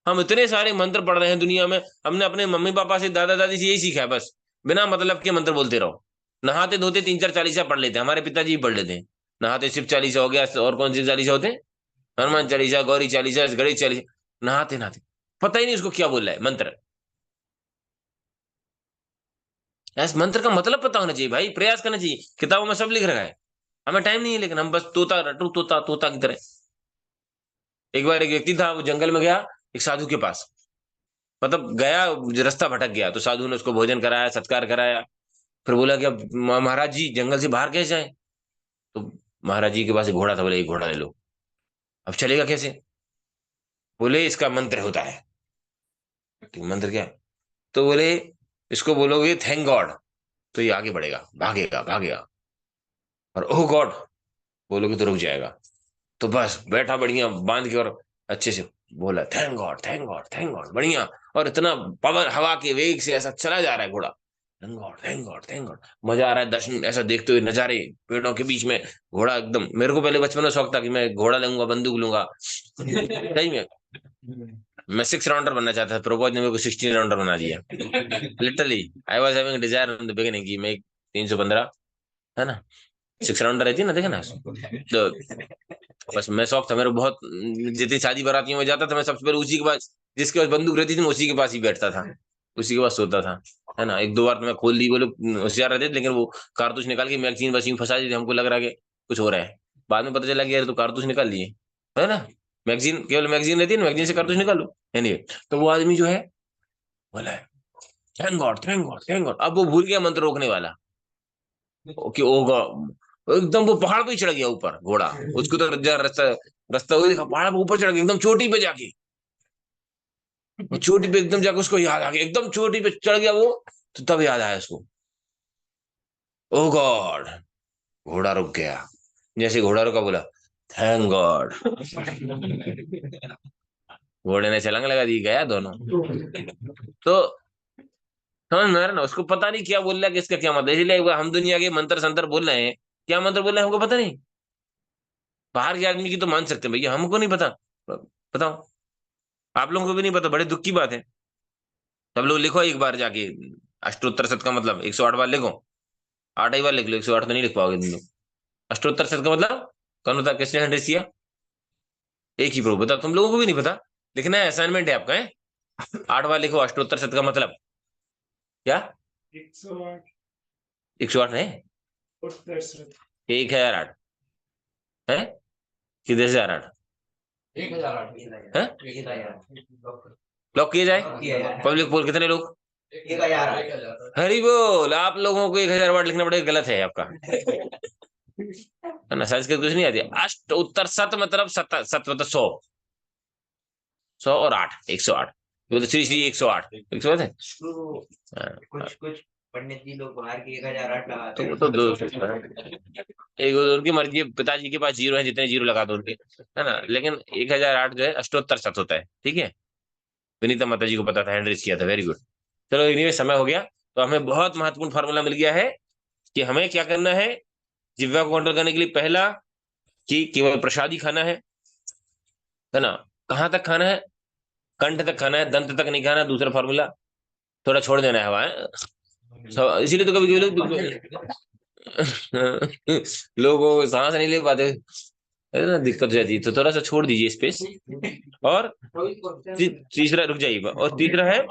हम इतने सारे मंत्र पढ़ रहे हैं दुनिया में, हमने अपने मम्मी पापा से, दादा दादी से यही सीखा है, बस बिना मतलब के मंत्र बोलते रहो, नहाते धोते 3-4 चालीसा पढ़ लेते हैं, हमारे पिताजी भी पढ़ लेते हैं, नहाते शिव चालीसा हो गया, और कौन सी चालीसा होते हैं, हनुमान चालीसा, गौरी चालीसा, गणेश चालीसा, नहाते नहाते पता ही नहीं उसको क्या बोल रहा है मंत्र, इस मंत्र का मतलब पता होना चाहिए भाई, प्रयास करना चाहिए, किताबों में सब लिख रखा है, हमें टाइम नहीं है, लेकिन हम बस तोता रटू, तोता तोता की तरह। एक बार एक व्यक्ति था, वो जंगल में गया एक साधु के पास, मतलब गया, रास्ता भटक गया, तो साधु ने उसको भोजन कराया, सत्कार कराया, फिर बोला कि अब महाराज जी जंगल से बाहर कैसे जाए, तो महाराज जी के पास एक घोड़ा था, बोले एक घोड़ा ले लो, अब चलेगा कैसे, बोले इसका मंत्र होता है, मंत्र क्या, तो बोले इसको बोलोगे थैंक गॉड, तो ये आगे बढ़ेगा, भागेगा भागेगा, और ओह गॉड बोलोगे तो रुक जाएगा, तो बस बैठा बढ़िया बांध के, और अच्छे से बोला thank God thank God thank God, बढ़िया, और इतना पावर हवा के वेग से ऐसा चला जा रहा है घोड़ा, thank God thank God thank God. मजा आ रहा है दर्शन ऐसा देखते हुए, नजारे पेड़ों के बीच में, घोड़ा एकदम। मेरे को पहले बचपन में शौक था कि मैं घोड़ा लूंगा, बंदूक लूंगा। सही में मैं 6 राउंडर बनना चाहता था, प्रभुपाद ने मेरे को 16 राउंडर बना दिया। Literally I was having desire in the beginning की मैं 315, है ना, 6 राउंडर रहती है ना, देखे ना। तो बस मैं शौक था मेरे को बहुत। जितनी शादी बारातियों में जाता था मैं सबसे पहले उसी के पास, जिसके पास बंदूक रहती थी मैं उसी के पास ही बैठता था, उसी के पास सोता था, है ना। 1-2 बार तो मैं खोल दी, बोले होशियार रहते थे, लेकिन वो कारतूस निकाल के मैगजीन वैक्सीन फंसा दी थी, हमको लग रहा है कि कुछ हो रहा है। बाद में पता चला कि यार तो कारतूस निकाल लिए, है ना। मैगजीन, केवल मैगजीन रहती है ना, मैगजीन से कारतूस निकालो। एनीवे, तो वो आदमी जो है बोला है thank God thank God thank God. अब वो भूल गया मंत्र रोकने वाला कि ओ गॉड, एकदम वो पहाड़ पे ही चढ़ गया ऊपर घोड़ा। उसको तो रास्ता रास्ता वही दिखा, पहाड़ पे ऊपर चढ़ गया एकदम चोटी पे जाके। वो चोटी पे एकदम जाके उसको याद आ गया, एकदम चोटी पे चढ़ गया वो। तो तब याद आया उसको, ओ गॉड। घोड़ा रुक गया, जैसे घोड़ा रुका बोला थैंक गॉड। घोड़े ने छलांग लगा दी, गया दोनों। तो समझ में आ रहा है ना, उसको पता नहीं क्या बोल रहा है कि इसका क्या मतलब, इसलिए हम दुनिया के मंत्र संतर बोल रहे हैं, क्या मंत्र बोल रहे हैं हमको पता नहीं। बाहर के आदमी की तो मान सकते हैं भैया, हमको नहीं पता। बताओ, आप लोगों को भी नहीं पता, बड़े दुख की बात है। सब लोग लिखो एक बार जाके, अष्टोत्तर शत का मतलब 108 बार लिखो। 8 ही बार लिख लो, 108 तो नहीं लिख पाओगे तुम लोग। अष्टोत्तर शत का मतलब कौन बता, किसने हंड्रेड किया? एक ही प्रभु बता, तुम लोगों को भी नहीं पता। लिखना है, असाइनमेंट है आपका, है। 8 बार लिखो अष्टोत्तर शत का मतलब क्या? 108 108 है, उत्तर से 1008 है कि 10,008 1008 है? 1008 लॉक किया जाए। किया जाए। पब्लिक पोल कितने लोग? 1008 हरी बोल। आप लोगों को 1,000 वर्ड लिखना पड़ेगा, गलत है आपका, है ना। संस्कृत कुछ नहीं आती। अष्ट उत्तर सत मतलब सत, सत मतलब 100, 100 और 8, 108। तो श्री श्री 108, 108 है। हाँ, कुछ कुछ पंडित जी लोग बाहर की 1008 लगाते तो वो हैं। तो दो एक उनकी मर्जी, पिताजी के पास जीरो है, जितने जीरो लगा दो उनके, है ना। लेकिन 1,008 जो है अष्टोत्तर शत होता है, ठीक है। विनीता माता जी को पता था, हैंडरेज किया था, वेरी गुड। चलो एनीवे समय हो गया। तो हमें बहुत महत्वपूर्ण फार्मूला मिल गया है कि हमें क्या करना है जिह्वा को कंट्रोल करने के लिए। पहला कि केवल प्रसादी खाना है ना। कहाँ तक खाना है? कंठ तक खाना है, दंत तक नहीं खाना। दूसरा फार्मूला थोड़ा छोड़ देना है हवा, है? इसीलिए तो कभी कभी लोगों को सांस नहीं ले पाते, है ना, दिक्कत हो जाती है। तो थोड़ा सा छोड़ दीजिए स्पेस। और तीसरा, रुक जाइए, और तीसरा है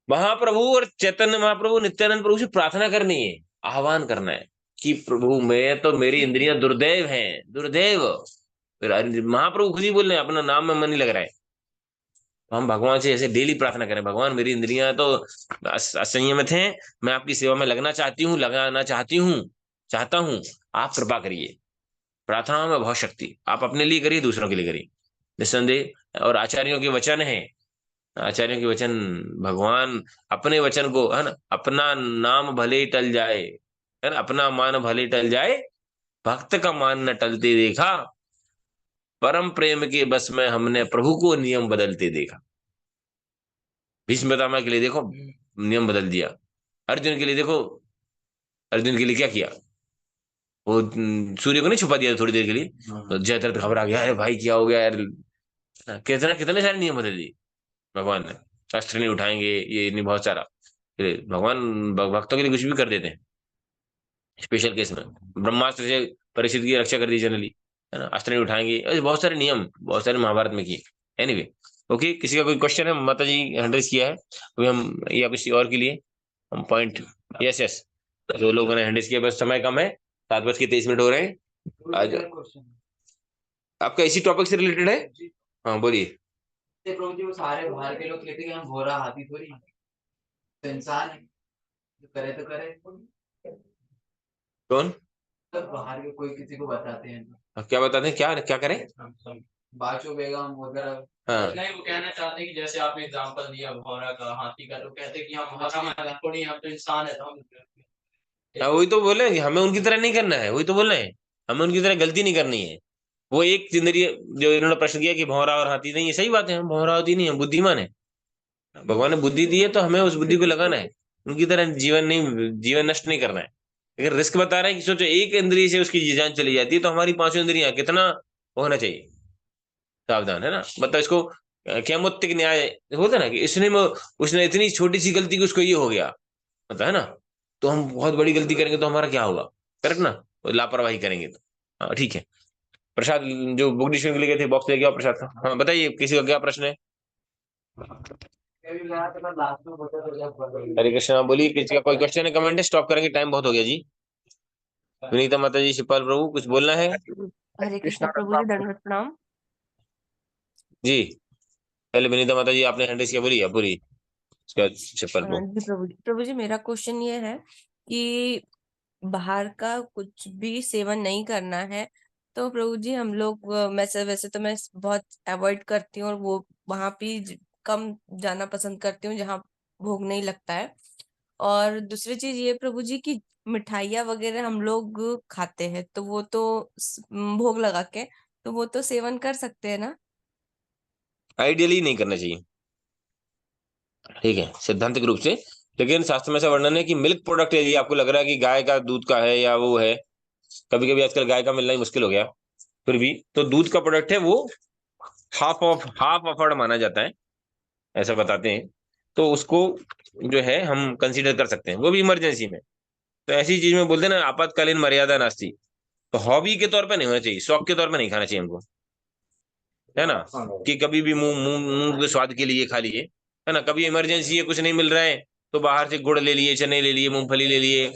महाप्रभु और चैतन्य महाप्रभु नित्यानंद प्रभु से प्रार्थना करनी है, आह्वान करना है कि प्रभु मैं तो, मेरी इंद्रियां दुर्दैव हैं, दुर्दैव। फिर महाप्रभु खुद ही बोल रहे हैं, अपना नाम में मन नहीं लग रहा है। तो हम भगवान से ऐसे डेली प्रार्थना करें, भगवान मेरी इंद्रियां तो असंयमित हैं, मैं आपकी सेवा में लगना चाहती हूँ, लगाना चाहती हूँ, चाहता हूँ, आप कृपा करिए। प्रार्थना में बहुत शक्ति, आप अपने लिए करिए, दूसरों के लिए करिए, निस्संदेह। और आचार्यों के वचन है, आचार्यों के वचन, भगवान अपने वचन को, है ना, अपना नाम भले टल जाए, है ना, अपना मान भले टल जाए, भक्त का मान न टलते देखा, परम प्रेम के बस में हमने प्रभु को नियम बदलते देखा। भीष्म पितामह के लिए देखो नियम बदल दिया, अर्जुन के लिए देखो, अर्जुन के लिए क्या किया, वो सूर्य को नहीं छुपा दिया थोड़ी देर के लिए। तो जयद्रथ घबरा गया, अरे भाई क्या हो गया यार, कितना कितने सारे नियम बदल दिए भगवान ने। अस्त्र नहीं उठाएंगे, ये नहीं, बहुत सारा। फिर भगवान भक्तों के लिए कुछ भी कर देते हैं। स्पेशल केस में ब्रह्मास्त्र से परिस्थिति की रक्षा कर दी जनरली, है ना, अस्त्र नहीं उठाएंगे, ऐसे बहुत सारे नियम, बहुत सारे महाभारत में किए। एनीवे, ओके, किसी का कोई क्वेश्चन है? माता जी हैंडल्स किया है अभी हम, या किसी और के लिए हम पॉइंट? यस यस, जो लोगों ने हैंडल्स किया, बस समय कम है, 7:23 हो रहे हैं। आज आपका इसी टॉपिक से रिलेटेड है? हाँ बोलिए। प्रभु जी वो सारे बाहर के लोग कहते हैं कि हम घोड़ा हाथी थोड़ी हैं, तो इंसान है, जो करे तो करे। कौन? तो बाहर के कोई किसी को बताते हैं, क्या बताते हैं, क्या क्या करें? बाचो बेगम वगैरह। हाँ नहीं, वो कहना चाहते हैं कि जैसे आपने एग्जांपल दिया घोड़ा का, हाथी का, तो कहते हैं कि हम थोड़ी, हम तो इंसान है, तो हम वही तो बोले कि हमें उनकी तरह नहीं करना है, वही तो बोल रहे हैं, हमें उनकी तरह गलती नहीं करनी है। वो एक जिंदगी जो इन्होंने प्रश्न किया कि भौरा और हाथी, नहीं, ये सही बात है, हम भौरा हाथी नहीं, हम बुद्धिमान है। भगवान ने बुद्धि दी है तो हमें उस बुद्धि को लगाना है, उनकी तरह जीवन नष्ट नहीं करना है। लेकिन रिस्क बता रहे हैं कि सोचो एक इंद्रिय से उसकी जान चली जाती है, तो हमारी पांचों इंद्रियां कितना होना चाहिए सावधान, है ना। मतलब इसको क़यामत न्याय होता है ना, कि उसने इतनी छोटी सी गलती की उसको ये हो गया, पता है ना। तो हम बहुत बड़ी गलती करेंगे तो हमारा क्या होगा, करेक्ट ना। लापरवाही करेंगे तो। हाँ ठीक है। प्रसाद जो बुक डिक्शनरी के लिए गए थे, बॉक्स लेके आओ प्रसाद का। हाँ बताइए, किसी का क्या प्रश्न है। हरे कृष्णा, बोलिए, किसी का कोई क्वेश्चन है, कमेंट है, स्टॉप करेंगे, टाइम बहुत हो गया जी। विनीता माता जी, शिवपाल प्रभु, कुछ बोलना है हरे कृष्णा प्रभु जी, दंडवत प्रणाम। जी। पहले विनीता माता जी आपने हैंड रेज किया, बोलिए, पूरी उसके बाद शिवपाल प्रभु। जी प्रभु जी, मेरा क्वेश्चन ये है कि बाहर का कुछ भी सेवन नहीं करना है, तो प्रभु जी हम लोग वैसे तो मैं बहुत अवॉइड करती हूँ और वो वहां पे कम जाना पसंद करती हूँ जहाँ भोग नहीं लगता है। और दूसरी चीज ये प्रभु जी की मिठाइयाँ वगैरह हम लोग खाते हैं, तो वो तो भोग लगा के, तो वो तो सेवन कर सकते हैं ना। आइडियली नहीं करना चाहिए, ठीक है, सिद्धांतिक रूप से। लेकिन शास्त्र में ऐसा वर्णन है कि मिल्क प्रोडक्ट, यदि आपको लग रहा है कि गाय का दूध का है या वो है, कभी कभी आजकल गाय का मिलना ही मुश्किल हो गया, फिर भी तो दूध का प्रोडक्ट है, वो हाफ ऑफर्ड माना जाता है, ऐसा बताते हैं। तो उसको जो है हम कंसीडर कर सकते हैं, वो भी इमरजेंसी में। तो ऐसी चीज में बोलते हैं ना, आपातकालीन मर्यादा नास्ती। तो हॉबी के तौर पे नहीं होना चाहिए, शौक के तौर पे नहीं खाना चाहिए हमको, है ना। कि कभी भी मुंह मुंह मुंह के स्वाद के लिए खा लिए, है ना। कभी इमरजेंसी है, कुछ नहीं मिल रहा है, तो बाहर से गुड़ ले लिए, चने ले लिए, मूंगफली ले लिए,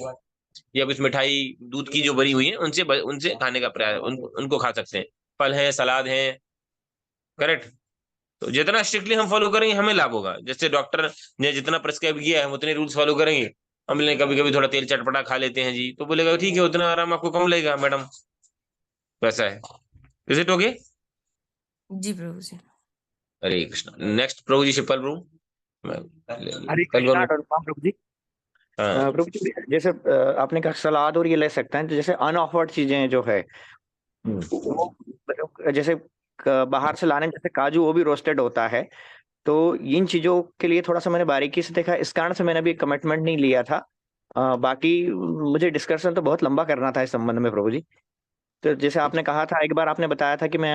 या कुछ मिठाई दूध की जो बनी हुई है उनसे उनसे खाने का प्रयास, उनको खा सकते हैं। फल है, सलाद है, करेक्ट। तो जितना स्ट्रिक्टली हम फॉलो करेंगे हमें लाभ होगा। जैसे डॉक्टर ने जितना प्रिस्क्राइब किया है हम उतने रूल्स फॉलो करेंगे। हम ले कभी कभी थोड़ा तेल चटपटा खा लेते हैं जी, तो बोलेगा ठीक है, उतना आराम आपको कम लगेगा मैडम, वैसा है। Is it okay. जी प्रभु जी। हरे कृष्णा। नेक्स्ट प्रभु जी, शिवपाल प्रभु। हरे कल कृष्णा कौन। प्रभु जी। हाँ प्रभु जी, जैसे आपने कहा सलाद और ये ले सकते हैं, तो जैसे अनऑफर्ड चीजें जो है वो जैसे बाहर से लाने, जैसे काजू वो भी रोस्टेड होता है, तो इन चीजों के लिए थोड़ा सा मैंने बारीकी से देखा, इस कारण से मैंने अभी कमिटमेंट नहीं लिया था। बाकी मुझे डिस्कशन तो बहुत लंबा करना था इस संबंध में प्रभु जी। तो जैसे आपने कहा था, एक बार आपने बताया था कि मैं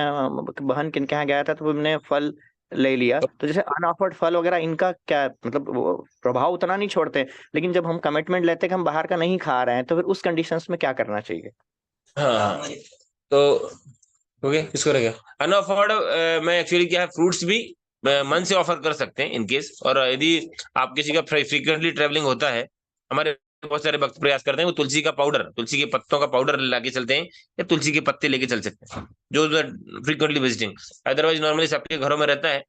बहन किन के यहाँ गया था तो हमने फल ले लिया, तो जैसे अनऑफर्ड फल वगैरह इनका क्या मतलब, वो प्रभाव उतना नहीं छोड़ते, लेकिन जब हम कमिटमेंट लेते हैं कि हम बाहर का नहीं खा रहे हैं, तो फिर उस कंडीशंस में क्या करना चाहिए। हाँ। तो ओके, किसको रहेगा अनऑफर्ड। मैं एक्चुअली क्या है, फ्रूट्स भी मन से ऑफर कर सकते हैं इन केस। और यदि आप किसी का फ्रीक्वेंटली ट्रेवलिंग होता है, हमारे बहुत सारे भक्त प्रयास करते हैं, वो तुलसी का पाउडर, तुलसी के पत्तों का पाउडर लाके चलते हैं, या तुलसी के पत्ते लेके चल सकते हैं, जो फ्रीक्वेंटली विजिटिंग। अदरवाइज नॉर्मली सबके घरों में रहता है,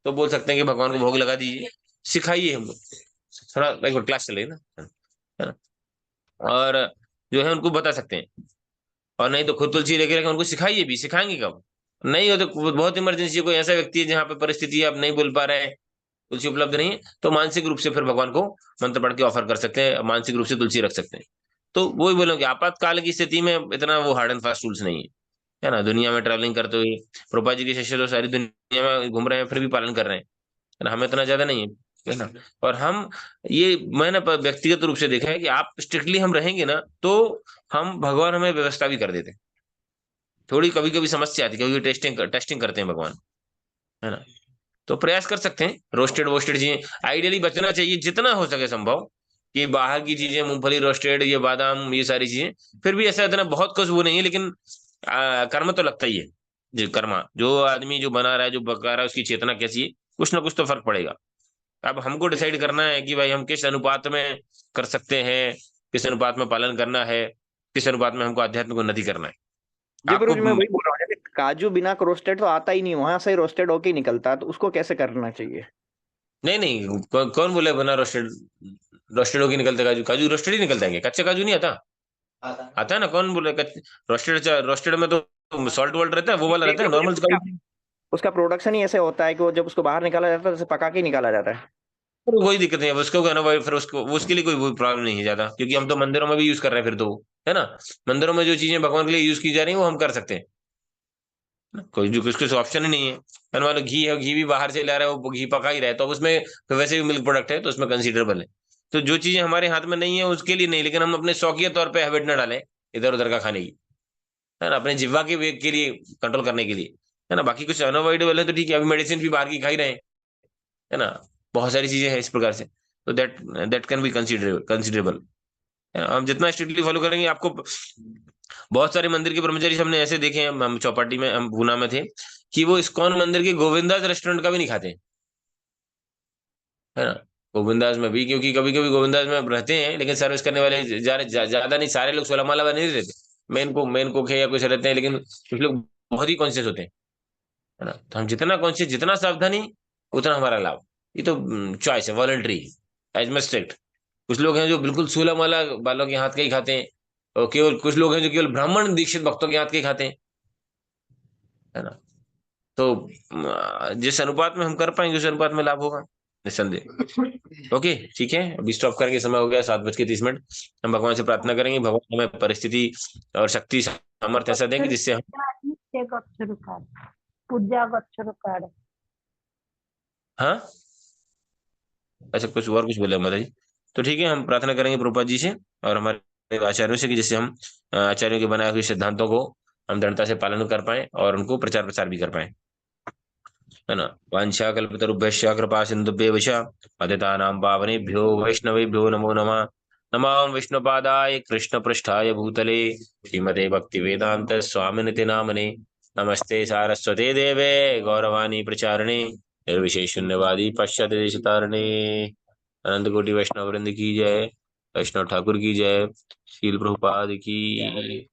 तो बोल सकते हैं कि भगवान को भोग लगा दीजिए, सिखाइए हमको, थोड़ा लाइक क्लास चले ना, है ना। और जो है उनको बता सकते हैं। और नहीं तो खुद तुलसी लेके रखें, उनको सिखाइए भी। सिखाएंगे कब, नहीं हो तो बहुत इमरजेंसी, कोई ऐसा व्यक्ति है जहाँ पे परिस्थिति आप नहीं बोल पा रहे हैं, तुलसी उपलब्ध नहीं है, तो मानसिक रूप से फिर भगवान को मंत्र पढ़ के ऑफर कर सकते हैं, मानसिक रूप से तुलसी रख सकते हैं। तो वही बोलोगे, आपातकाल की स्थिति में इतना वो हार्ड एंड फास्ट रूल्स नहीं है ना। दुनिया में ट्रैवलिंग करते हुए प्रभुपाद जी के शिष्य तो सारी दुनिया में घूम रहे हैं, फिर भी पालन कर रहे हैं, है ना। हमें इतना ज्यादा नहीं है ना। और हम ये, मैंने व्यक्तिगत रूप से देखा है कि आप स्ट्रिक्टली हम रहेंगे ना, तो हम भगवान हमें व्यवस्था भी कर देते हैं। थोड़ी कभी कभी समस्या आती है, कभी टेस्टिंग करते हैं भगवान, है ना। तो प्रयास कर सकते हैं, रोस्टेड वोस्टेड चीजें आइडियली बचना चाहिए जितना हो सके संभव, कि बाहर की चीजें, मूंगफली रोस्टेड, ये बादाम, ये सारी चीजें। फिर भी ऐसा इतना बहुत कुछ वो नहीं है, लेकिन कर्म तो लगता ही है। जो कर्मा, जो आदमी जो बना रहा है, जो पका रहा है, उसकी चेतना कैसी है, कुछ ना कुछ तो फर्क पड़ेगा। अब हमको डिसाइड करना है कि भाई हम किस अनुपात में कर सकते हैं, किस अनुपात में पालन करना है, किस अनुपात में हमको आध्यात्मिक उन्नति करना है। जी आपको प्रभु जी, मैं वही बोल रहा हूँ, जैसे काजू बिना रोस्टेड तो आता ही नहीं, वहां से रोस्टेड होके ही निकलता है, तो उसको कैसे करना चाहिए। नहीं नहीं, कौन बोले बना रोस्टेड, रोस्टेड होके निकलता काजू, काजू रोस्टेड ही निकलता है, कच्चा काजू नहीं आता। आता है ना, कौन बोले रोस्टेड, रोस्टेड में तो सॉल्ट वॉल्ट रहता है, वो वाला नहीं रहता है, प्रभु जी, नॉर्मल काजू। उसका प्रोडक्शन ही ऐसे होता है कि वो जब उसको बाहर निकाला जाता है, तो पका के ही निकाला जाता है। कोई दिक्कत नहीं है उसको, कहना भाई, फिर उसको उसके लिए कोई प्रॉब्लम नहीं है ज्यादा, क्योंकि हम तो मंदिरों में भी यूज कर रहे हैं फिर तो, है ना। मंदिरों में जो चीजें भगवान के लिए यूज की जा रही है वो हम कर सकते हैं, कोई जो कुछ ऑप्शन ही नहीं है। मैंने मान लो घी है, घी भी बाहर से ला रहा है, वो घी पका ही रहा है, तो अब उसमें तो वैसे भी मिल्क प्रोडक्ट है, तो उसमें कंसिडरेबल है। तो जो चीजें हमारे हाथ में नहीं है उसके लिए नहीं, लेकिन हम अपने शौकिया तौर पे हैबिट न डालें इधर उधर का खाने की, है ना, अपने जिह्वा के वेग के लिए कंट्रोल करने के लिए, है ना। बाकी कुछ अनअवॉइडेबल है तो ठीक है, अभी मेडिसिन भी बाहर की खा ही रहे हैं, है ना, बहुत सारी चीजें हैं इस प्रकार से, तो that that can be considerable. हम जितना स्ट्रिक्टली फॉलो करेंगे आपको, बहुत सारे मंदिर के ब्रह्मचारी हमने ऐसे देखे हैं, हम चौपाटी में, हम पूना में थे, कि वो इस्कॉन मंदिर के गोविंदास रेस्टोरेंट का भी नहीं खाते, है ना। गोविंदास में भी, क्योंकि कभी कभी गोविंदास में रहते हैं लेकिन सर्विस करने वाले ज्यादा नहीं, सारे लोग सोलह माला नहीं रहते, मेन कुक है या कुछ रहते हैं, लेकिन कुछ लोग बहुत ही कॉन्शियस होते हैं, है ना। तो हम जितना कॉन्शियस, जितना सावधानी, उतना हमारा लाभ। ये तो चॉइस है, वॉलंटरी, एज मस्ट। कुछ लोग हैं जो बिल्कुल सोलह माला बालों के हाथ का ही खाते हैं, और केवल कुछ लोग हैं जो केवल ब्राह्मण दीक्षित भक्तों के हाथ के ही खाते हैं, है ना। तो जिस अनुपात में हम कर पाएंगे उस अनुपात में लाभ होगा निस्संदेह। ओके ठीक है, अभी स्टॉप करेंगे, समय हो गया 7:30। हम भगवान से प्रार्थना करेंगे, भगवान हमें परिस्थिति और शक्ति सामर्थ्य ऐसा देंगे जिससे हम, पूजा गच्छरुकार। हाँ अच्छा कुछ बोले माता जी, तो ठीक है, हम प्रार्थना करेंगे प्रभुपाद जी से और हमारे आचार्यों से कि जिससे हम आचार्यों के बनाए हुए सिद्धांतों को हम दृढ़ता से पालन कर पाए और उनको प्रचार प्रसार भी कर पाए, है ना। वांछा कल्पतरुभ्यश्च कृपा सिन्धुभ्येव च पतितानां पावनेभ्यो वैष्णवेभ्यो नमो नमः। नमां विष्णुपादाय कृष्णपृष्ठाय भूतले श्रीमते भक्तिवेदांत स्वामिनिति नामने। नमस्ते सारस्वते देवे गौरवाणी प्रचारिणे निर्विशेष शून्यवादी पश्चात देशतारिणे। अनंत कोटि वैष्णव वृंद की जय, वैष्णव ठाकुर की जय, शील प्रभुपाद की।